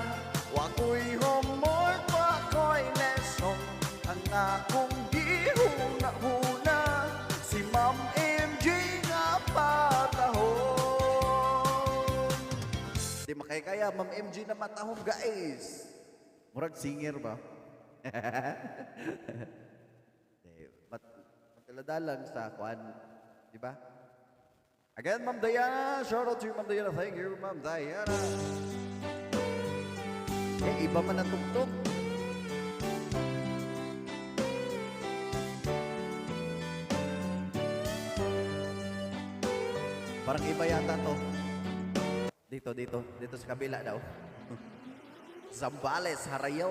wako'y homework, wako'y lesson. Ang akong gihuna-huna, si Ma'am MG nga patahon. Di makikaya, Ma'am MG na matahon, guys. Murag singer ba? Mataladalan sa kwan, di ba? Again, Ma'am Diana, shout out to you, Ma'am Diana. Thank you, Ma'am Diana. Eh, iba man ang tugtog. Parang iba yata to. Dito sa kabila daw. Zambales, Harayo.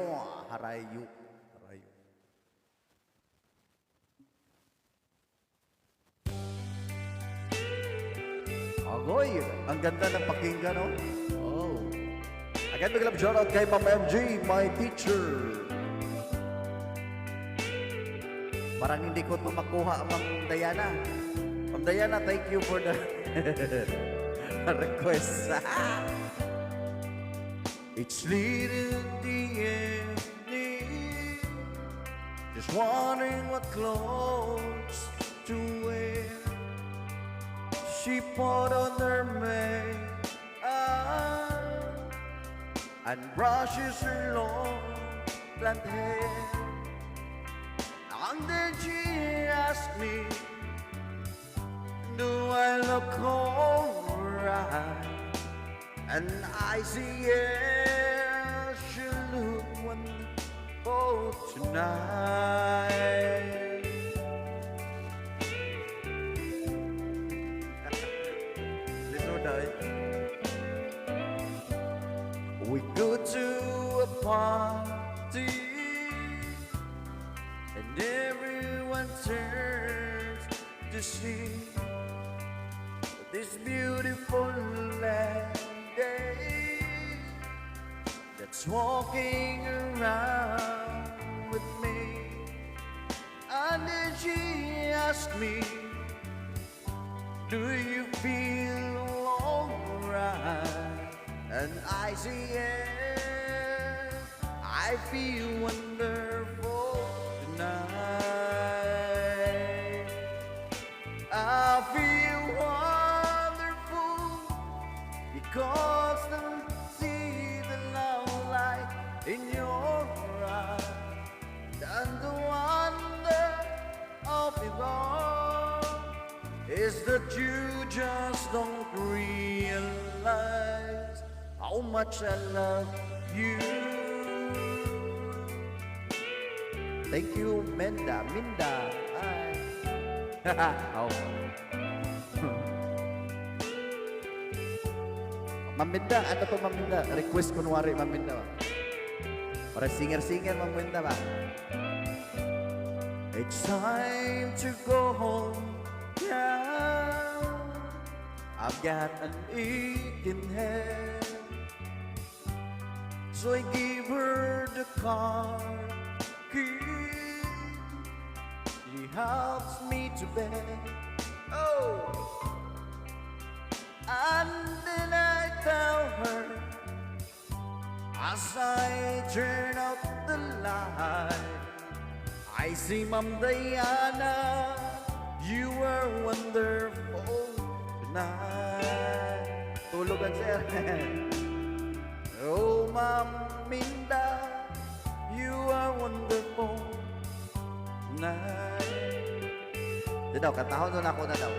Agoy, ang ganda ng pakinggan, no? Oh. Again, big love shout out kay Ma'am MG, my teacher. Parang hindi ko ito makuha, Ma'am Diana. Ma'am Diana, thank you for the request. It's late in the evening, just wondering what clothes to wear. She put on her makeup and brushes her long blonde hair. And then she asked me, do I look alright? And I say, yes, you look wonderful tonight. We go to a party and everyone turns to see this beautiful lady that's walking around with me. And then she asked me, do you feel alright? And I say yes, I feel wonderful tonight. I feel wonderful because I see the love light in your eyes. And the wonder of it all is that you just don't realize how much I love you. Thank you, Minda. Hi. Oh. Maminda, ano to Maminda? Request kunwari Maminda ba? Para singer-singer Maminda ba? It's time to go home now. I've got an aching head, so I give her the car key. She helps me to bed. Oh, and then I tell her as I turn out the light, I see Ma'am Diana, you were wonderful tonight. Tulugan sir. Oh, Ma'am Minda, you are wonderful tonight. Di daw, katahon nun ako na daw.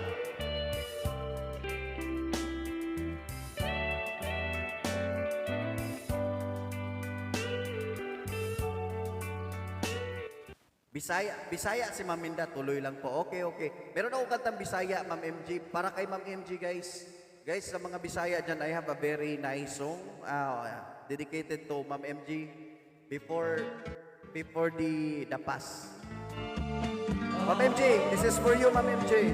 Bisaya si Ma'am Minda, tuloy lang po. Okay, okay. Meron ako kantang Bisaya, Ma'am MG. Para kay Ma'am MG, guys. Guys, sa mga Bisaya dyan, I have a very nice song dedicated to Ma'am MG before the pass. Ma'am MG, this is for you, Ma'am MG.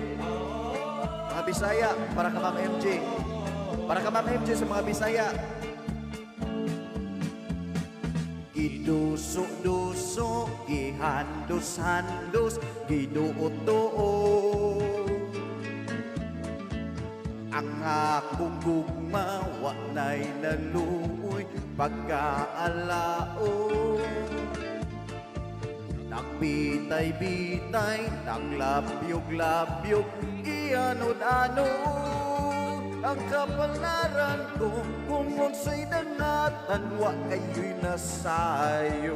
Mga Bisaya, para ka Ma'am MG. Para ka Ma'am MG sa mga Bisaya. Giduso-duso, gihandos-handos, ginuot-tuo. Ang akong gugma, wanay naluoy, pagkaalao. Nagbitay-bitay, naglabyog-labyog, ianod-anod. Ang kapalaran ko, kung unsay dangatan, wa kayo'y nasayo.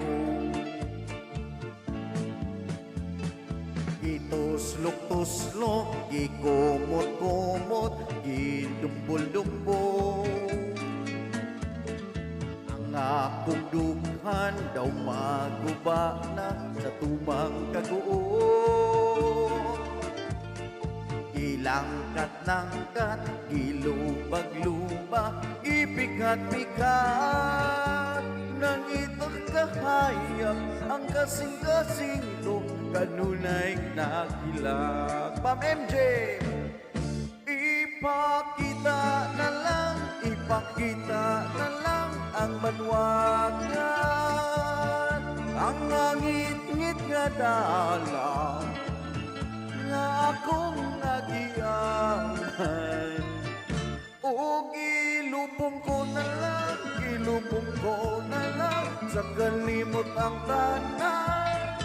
Gituslok-tuslok, gikumot-kumot, gidumbol-dumbol. Ang akong dughan daw maguba na sa tumang kaguot. Ilangkat-langkat, gilubag-lubag, ipikat-pikat. Nang itong kahayag, ang kasing-kasing to, kanunay nagilag. Ma'am MJ! Ipakita na lang ang banwagan. Ang ngangit-ngit nga dalang, nga akong nagiyaman. O ilubong ko na lang sa kalimot ang tanan.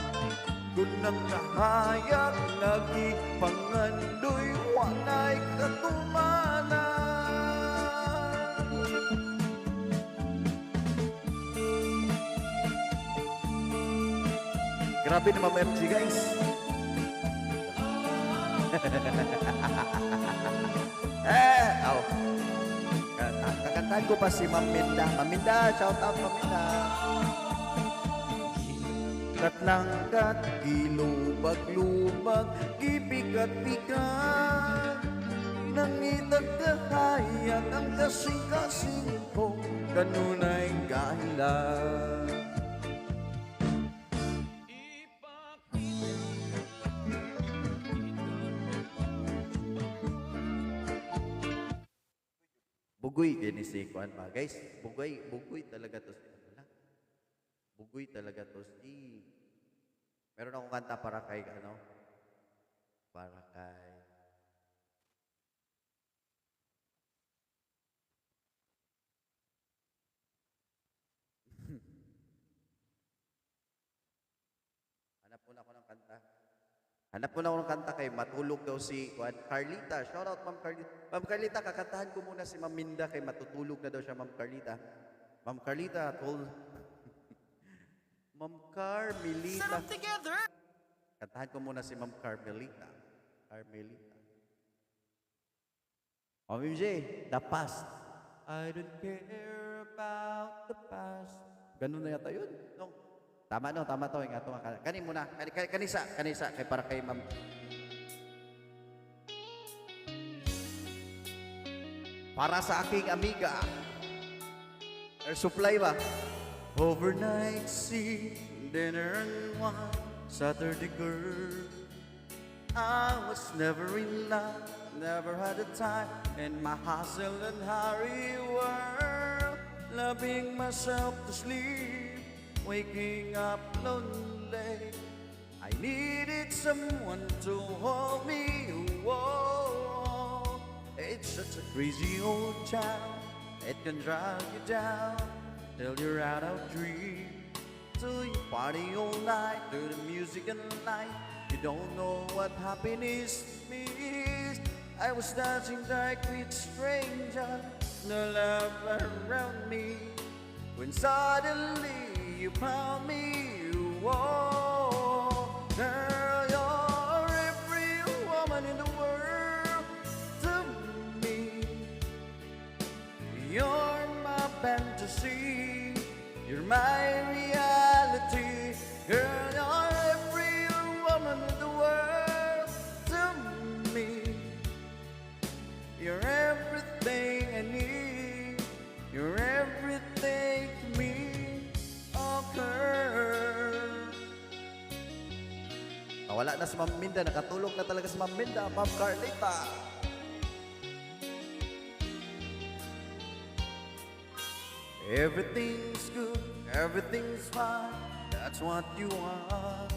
Kung nang kahayag, nagipangandoy, wanay katumanan. Grabe na Ma'am MG, guys. Kakantahan ko pa si Ma'am Minda. Ma'am Minda, shout out Ma'am Minda. Katlangkat, gilubag-lubag, gibigat-bigat. Nang itagkahayag ang kasing-kasing ko, kanunay kahilang. Bugoy din si Kuan pa. Guys, bugoy talaga to si ano. Bugoy talaga to si. Meron akong kanta para kay ano? Para kay Hanap ko na ako ng kanta kay matulog daw si Kuan Carlita. Shout out Ma'am Carlita. Ma'am Carlita, kakantahan ko muna si Ma'am Minda kay matutulog na daw siya Ma'am Carlita. Ma'am Carlita, Ma'am Carmelita. Kantahan ko muna si Ma'am Carmelita. Ma'am MJ, the past. I don't care about the past. Ganun na yata yun. No. Tama to. Kani muna. Kanisa. Kay para kay Ma'am. Para sa aking amiga. Air supply ba? Overnight sea, dinner and wine, Saturday girl. I was never in love, never had a time in my hustle and hurry world. Loving myself to sleep, waking up lonely. I needed someone to hold me. Whoa, it's such a crazy old town. It can drag you down till you're out of dream. Till you party all night to the music and light. You don't know what happiness means. I was dancing dark with strangers, no love around me. When suddenly you found me, whoa, girl, you're every woman in the world to me. You're my fantasy, you're my reality. Girl, you're every woman in the world to me. You're everything I need, you're everything to me, oh girl. Nawala na si Ma'am Minda, nakatulog na talaga si Ma'am Minda, Ma'am Carlita. Everything's good, everything's fine, that's what you want.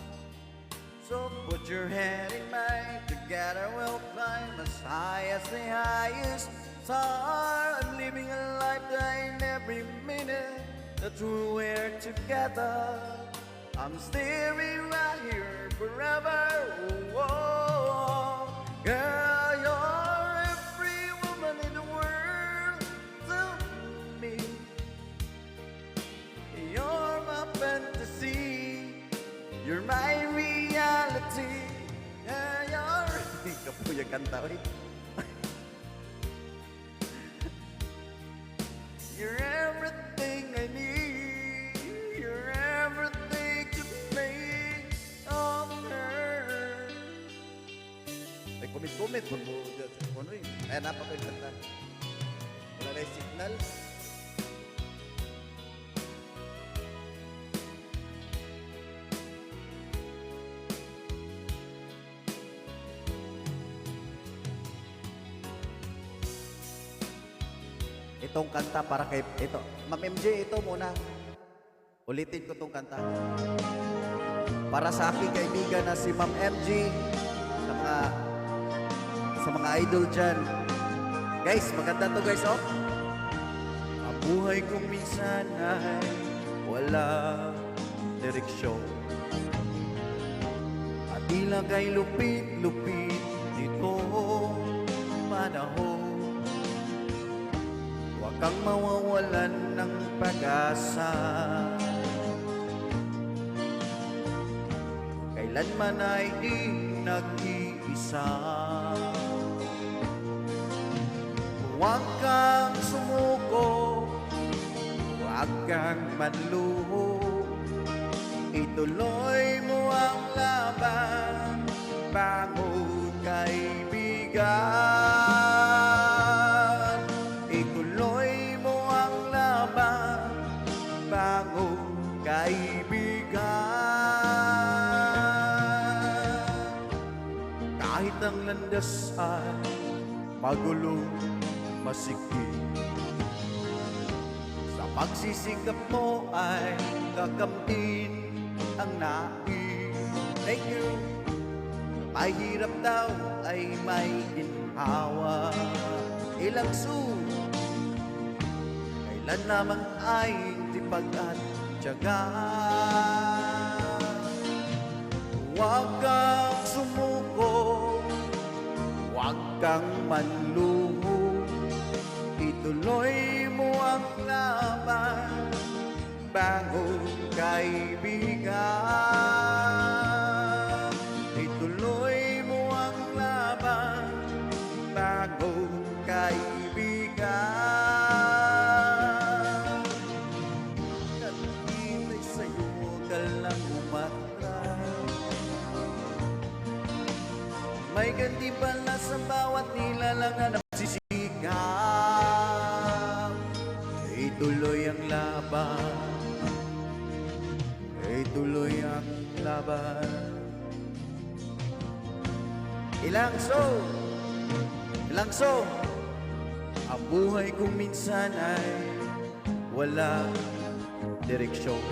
So put your hand in mine, together we'll climb as high as the highest star. I'm living a lifetime every minute that we're together. I'm staying right here forever. Whoa, girl, you're every woman in the world to me. You're my fantasy, you're my reality. Yeah, you're... Kapuya kanta, oy. You're everything I need, you're everything to me, oh girl. Ay, kumit-kumit. Ano yun? Ay, napaka yung kanta. Wala na yung signal. Itong kanta para kay... Ito, Ma'am MJ, ito muna. Ulitin ko tong kanta. Para sa aking kaibigan na si Ma'am MJ, sa mga idol dyan. Guys, maganda to guys, oh. Ang buhay kong minsan ay wala direksyon. At tila kay lupit-lupit dito panahon. Huwag kang mawawalan ng pag-asa. Kailanman ay di nag-iisa. Huwag kang sumuko, huwag kang manluho. Ituloy mo ang laban, bangon kaibigan. Ituloy mo ang laban, bangon kaibigan. Kahit ang landas ay magulo, masikip, sa pagsisikap mo ay kakamtin ang nais. Thank you. May hirap daw ay may ginhawa. Ilang kailan naman ay tipag at tiyaga. Huwag kang sumuko, huwag kang manluho. Ituloy mo ang laban, bangon kaibigan. Ituloy mo ang laban, bangon kaibigan. Naghihintay sa'yo ka lang umatras. May ganti pala sa bawat nilalang na nagsisigaw. laban. Ilang so, ang buhay ko minsan ay wala direksyon.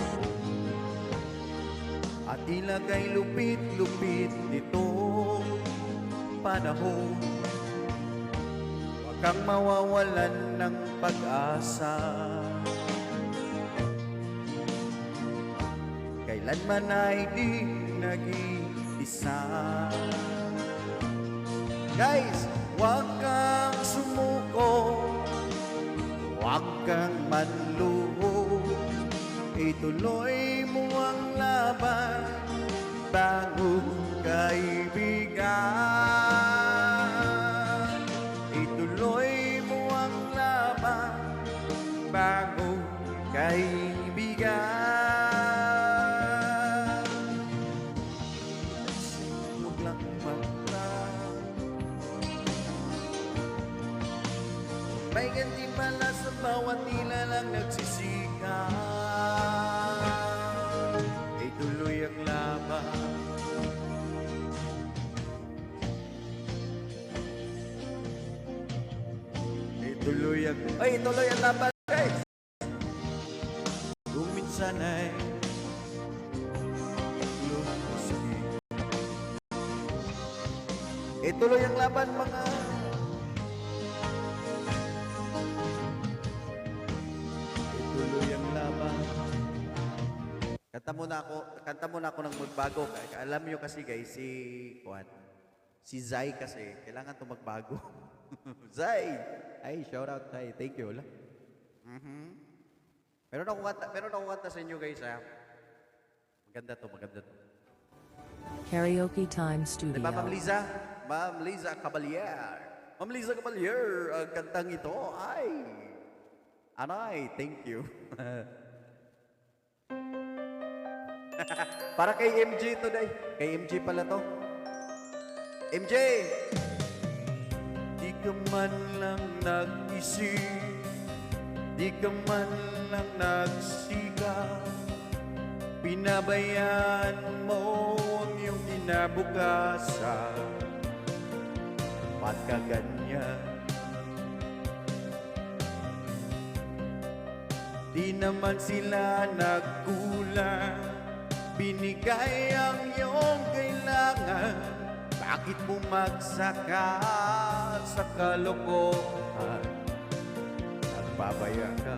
At ilagay lupit-lupit nitong panahon. Huwag kang mawawalan ng pag-asa. Kailanman ay di nag-iisa. Guys, huwag kang sumuko, huwag kang manluho. Ituloy mo ang laban, bagong kaibigan. Ituloy mo ang laban, bagong kaibigan. Huwag lang maglang, may gantimpala sa bawat tila lang nagsisigaw. Ituloy ang laban. Ituloy ang laban, guys. Kung minsan ay lumusig. Ituloy ang laban, mga ituloy ang laban. Kanta muna ako ng magbago. Alam niyo kasi guys, si Zai kasi, kailangan to magbago. Zai! Ay, shout out Zai. Thank you. Meron akong kanta sa inyo guys ha. Maganda to. Karaoke Time Studio. Diba Ma'am Liza? Ma'am Liza Cabalier. Ma'am Liza Cabalier, ang kantang ito ay... Anay, thank you. Para kay MJ today. Kay MJ pala to. MJ! Di ka man lang nag-isip, di ka man lang nagsika, pinabayaan mo ang iyong kinabukasan. Ba't ka ganyan? Di naman sila nagkulang, binigay ang iyong kailangan. Bakit bumagsaka sa kalokohan? Nagpabaya ka.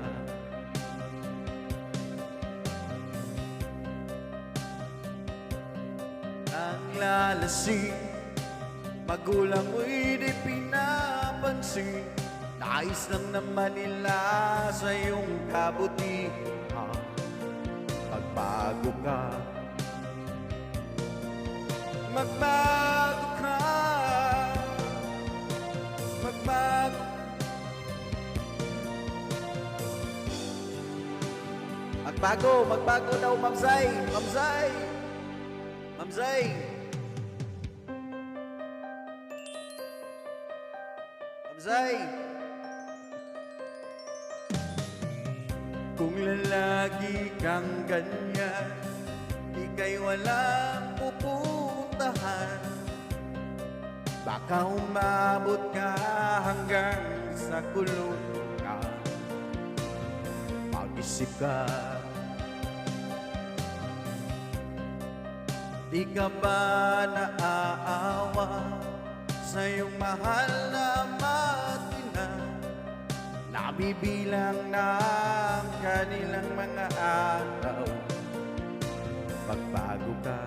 Ang lalasing, magulang mo'y di pinapansin. Nais lang naman nila sa iyong kabutihan. Magbago ka, magbago ka, magbago. Magbago daw, Ma'am Zai. Ma'am Zai. Ma'am Zai. Ma'am Zai. Kung lalagi kang ganyan, ika'y walang pupuntahan. Baka umabot ka hanggang sa kulungan. Mag-isip ka, di ka ba naaawa sa iyong mahal na mag-ina? Nabibilang ng kanilang mga araw. Magbago ka,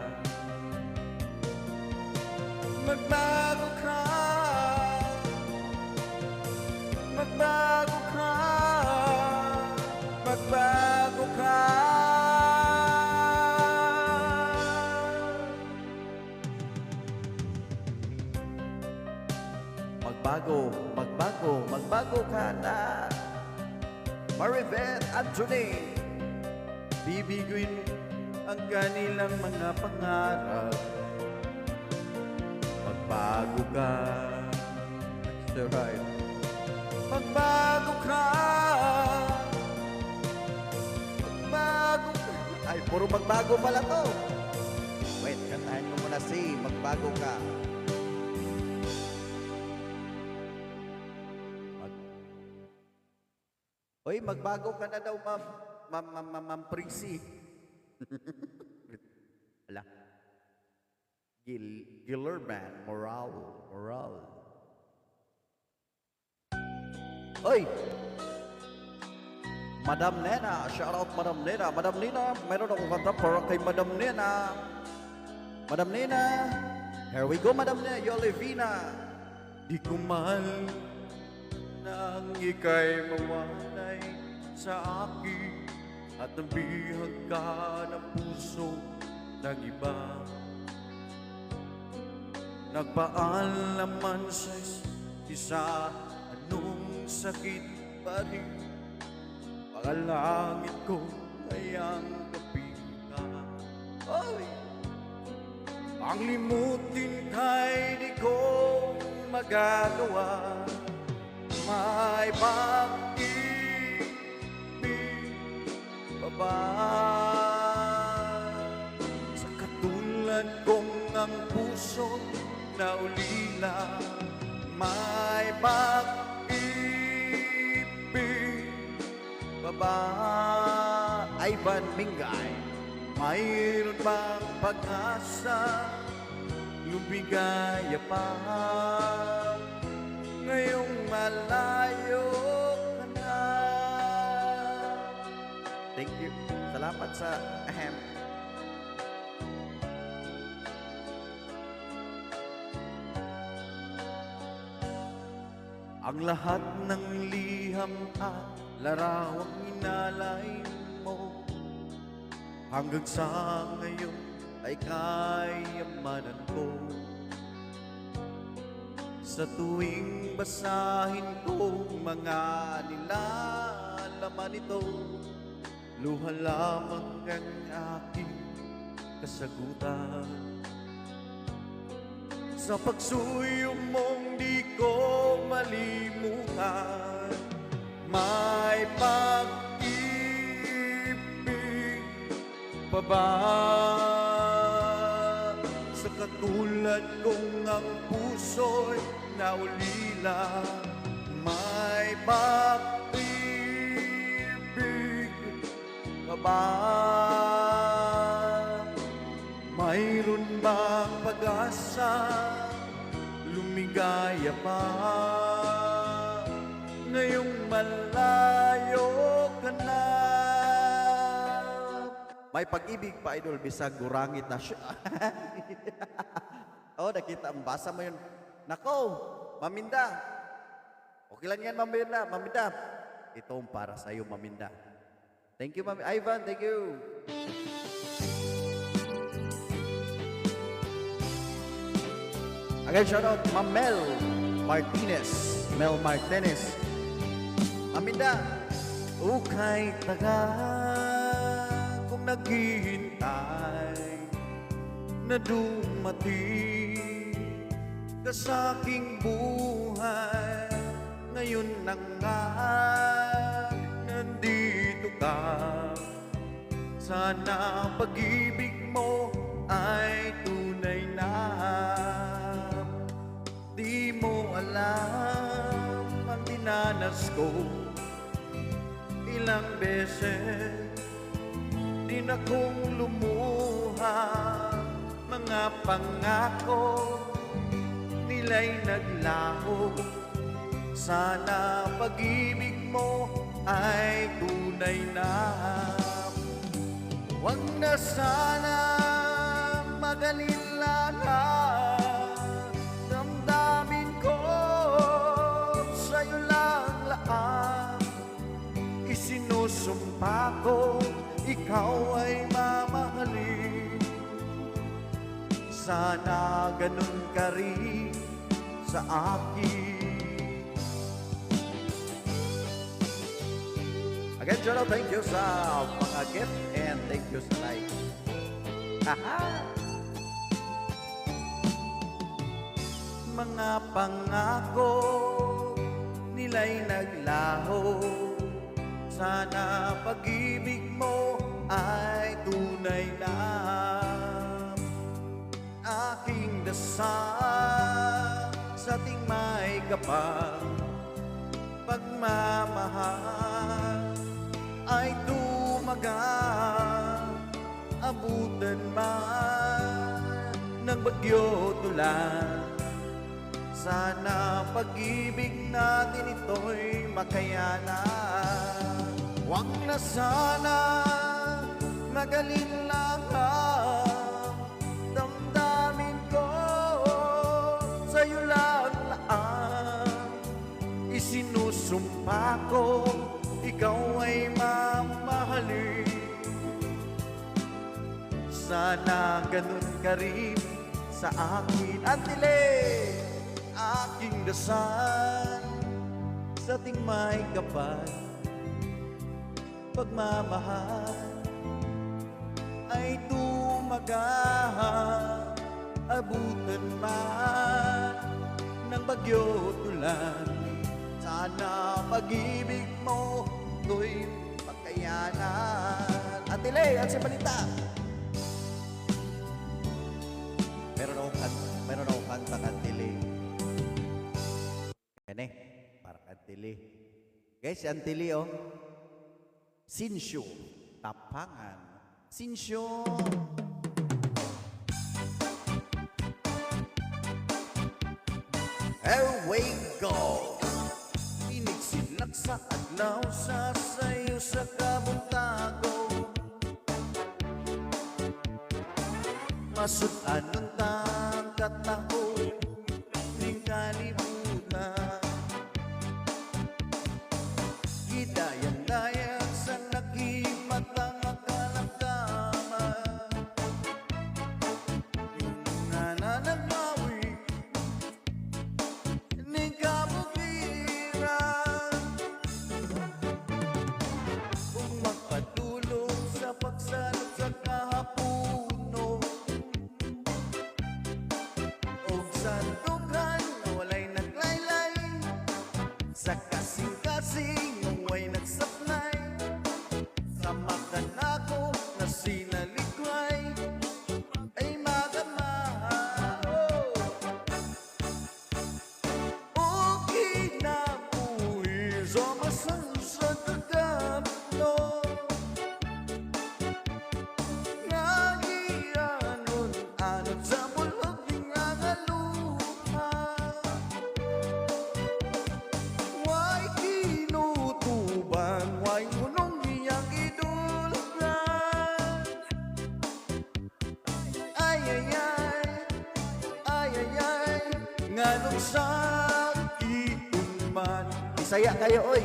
magbago ka, magbago ka, magbago ka. Magbago ka na. Maribeth Anthony, bibiguin ang kanilang mga pangarap. Magbago ka. That's right. Magbago ka. Magbago ka. Ay, puro magbago pala to. kasi magbago ka. Mag Oy, magbago ka na daw, ma'am. Ma'am Prissy. Ala. Gillerman Moral. Oy! Madam Nena, shout out Madam Nena. Madam Nena, meron akong kanta para kay Madam Nena. Madam Nena, here we go Madam Nena, Yolivina. Di ko mahal nang ika'y mawalay sa akin at nabihag ka ng puso ng iba. Nagpaalam man sa isa, anong sakit pa rin. Pakalangit ko ngayang gabi ka. Oy! Ang limutin ka'y di ko magagawa. May pag-ibig pa ba? Sa katulad kong ang puso na ulila. May pag-ibig Baba, Ivan Mingay, mayroon bang pag-asa? Lumigaya pa ngayong malayo ka na. Thank you. Salamat sa ahem. Ang lahat ng liham at larawang inalay mo hanggang sa ngayon ay kayamanan ko. Sa tuwing basahin ko mga nilalaman ito, luha lamang ang aking kasagutan. Sa pagsuyo mong di ko malimutan, may pag-ibig pa ba? Sa katulad kong ang puso'y naulila, may pag-ibig pa ba? Mayroon bang pag-asa? Lumigaya pa ngayong malayo ka na. May pag-ibig pa, idol, bisag gurangit na siya. Oh, nakita, basa mo yun. Nako, Maminda. Okay lang yan, Maminda. Ito ang para sa'yo, Maminda. Thank you, Mami Ivan. Thank you. Again, shout out Mel Martinez. Aminda, ukay taga kung naghihintay na dumating ka sa aking buhay. Ngayon na nga, nandito ka. Sana pag-ibig mo ay tunay na. Di mo alam ang dinanas ko. Ilang beses din akong lumuha. Mga pangako nila'y naglaho. Sana pag-ibig mo ay tunay na. Huwag na sana mag-alala, damdamin ko sa'yo lang lahat. Isinusumpa ko, ikaw ay mamahalin. Sana ganun ka rin sa akin. Again, Jono, thank you sa mga gift and thank you sa like. Haha! Mga pangako nila'y naglaho. Sana pag-ibig mo ay tunay na. aking dasal sa ating may kapal. Pagmamahal ay tumagal, abutan man ng bagyo tulan. Sana pag-ibig natin ito'y makayanan. Huwag na sana magalinlang ang damdamin ko, sa'yo lang laan. Isinusumpa ko, ikaw ay mamahalin. Sana ganun ka rin sa akin. Antile, aking dasal sa ating may kapal. Pagmamahal ay tumagal, abutan man ng bagyo tulan. Sana pag-ibig mo to'y makayanan. Antile, ang sa balita. Meron akong kanta Antile. Yan eh, parang Antile. Guys, si Antile oh. Sinsyo, tapangan. Sinsyo. Away go. Inigsilak sa adlaw, sasayo sa kabuntago. Masudan ng tangkataho ning kalibutan. Gidayang-dayang sa nakimatang kalamdaman. Yung nananagmawi ning kabukiran. Kung magpatulong sa pagsalot sa kahapuno, o santukan na walay naglaylay, sa kasing-kasing way nagsaplay, sa makanako na sinalikway ay magamahal. Okay na buhay sa masansa kagamno, nagianon anod sa bulog ng angaluha. Why kinutuban, why ngunong iyang idulgan? Ay, ay, ay, ay, ay, ay, nganong sakitun man. Bisaya kayo, oy.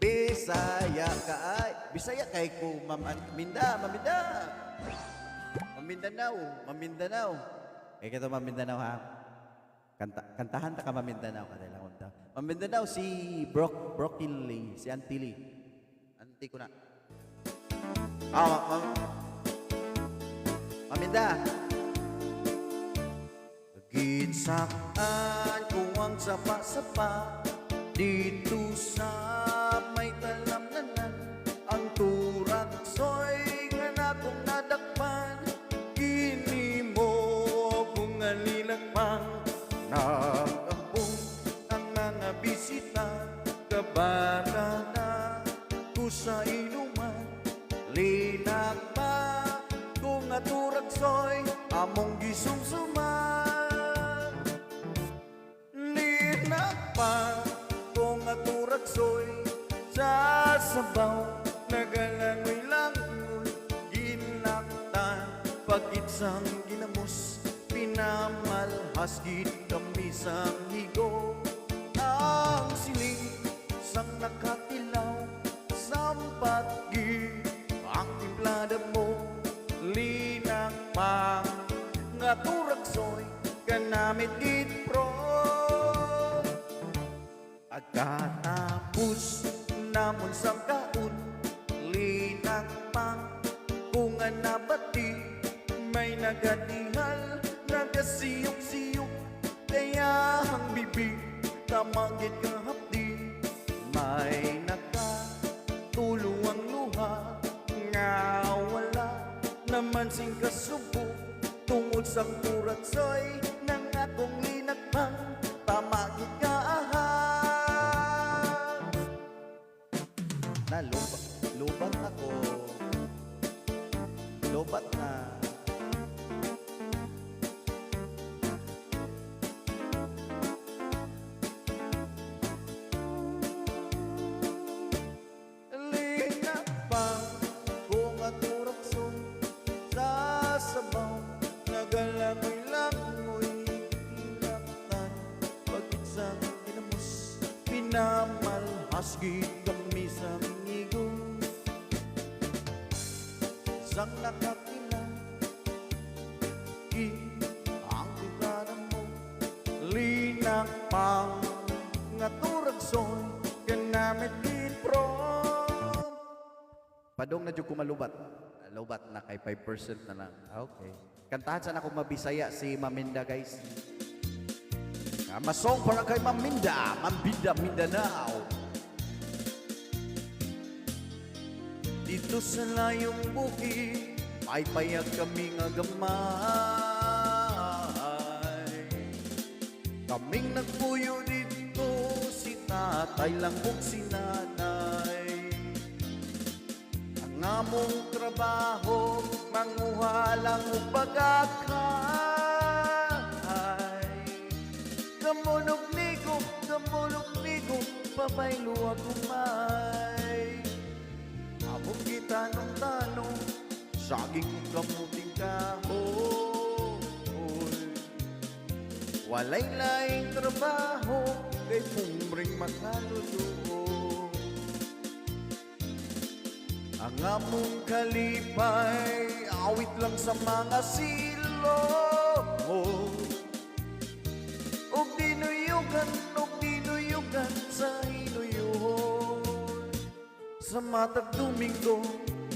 Bisaya ka ay. Bisaya kay ko, Maminda. Mamindanao. Eh, kito Mamindanao ha. Kantahan ta ka Mamindanao ka lang unta. Mamindanao si Brockily, si Antili. Anti ko na. Maminda. Ginsaan ko ang sapa-sapa dito sa may talamnanan. Ang turaksoy nga na kong nadakpan, kini mo kung alilagpang. Nag-ambong ang mga bisita, kabara na ko sa inuman. Linak pa kung aturagsoy, among gisumsuman. Linak pa kung aturagsoy, sa sabaw nagalangoy-langoy. Ginaktan pagitsang ginamos, pinamalhas gid kami sang higo. Ang siling sang nakatilaw, sampat gid ang timplada mo. Linang pang nga turaksoy, kanamit gid pro. Agkatapos namon sang kaun, linang pang kung anabati, may nagatihal, nagasiyok-siyok, kaya ang bibig tamagit kahapdi. May nakatuluang luha nga wala naman sing kasubo, tungo Unsang turatsoy nang akong linakbang tamagit ka ahang. Lubat ako, lubat na. Linakbang kung aturakson sa sabaw, nagalangoy-langoy hinaktan, pag-isang inamos, pinamalhas gid kami sa ngigo. Sang nakakila, ang tigana mo, linakbang nga turagson, kanamit giprom. Padong na dyan kumalubat. Lubat na kay 5% na lang. Okay. Kantahan sana akong mabisaya si Maminda, guys. Masong para kay Maminda. Mambida, Mindanao. Dito sa layong bukid, may payag kami nga gamay. Kaming nagpuyo dito, si tatay lang ug si nanay. Ang among trabaho, manguha lang ug pagakay. Gamulog nigo, pabaylo ako may. Among kita ng tanong, saging kamuting kahoy. Walay laing trabaho, kay pumring makaluluo. Ang among kalipay, awit lang sa mga silo. Og dinuyugan sa hinuyuhon. Sa matag Domingo,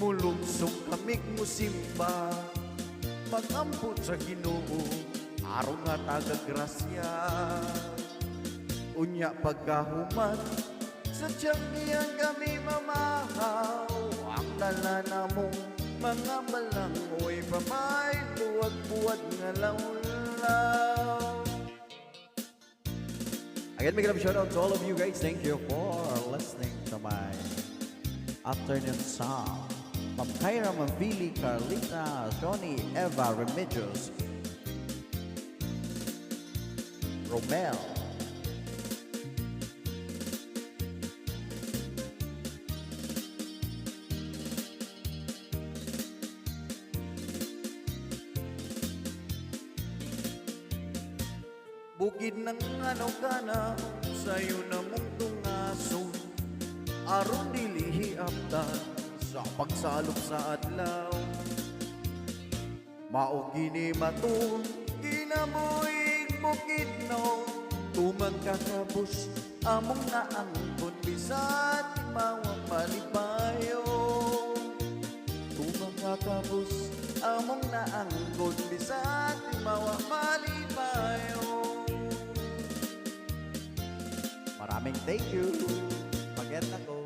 mulungsong kamig musimba. Mag-ampot sa Ginoo, araw nga taga-grasya. Unya pagkahuman, sa tiyangian kami mamahaw. Ang dala na mong mga balangoy, pamay buwag-buwag nga lawlaw. Again, big love shout out to all of you guys. Thank you for listening to my afternoon song. From Kyra Mavili, Carlita, Johnny, Eva, Remedios, Romel, bukid ng ano ka na, sa'yo na mong tungason. Aron dilihi aptan, sa pagsalop sa adlaw. Maugini matun, kinabuhing bukid no. Tumang kakabus, among naangkon, bisat mawang malipayo. Tumang kakabus, among naangkon, bisat mawang malipayo. Maraming thank you. Pagyan ako.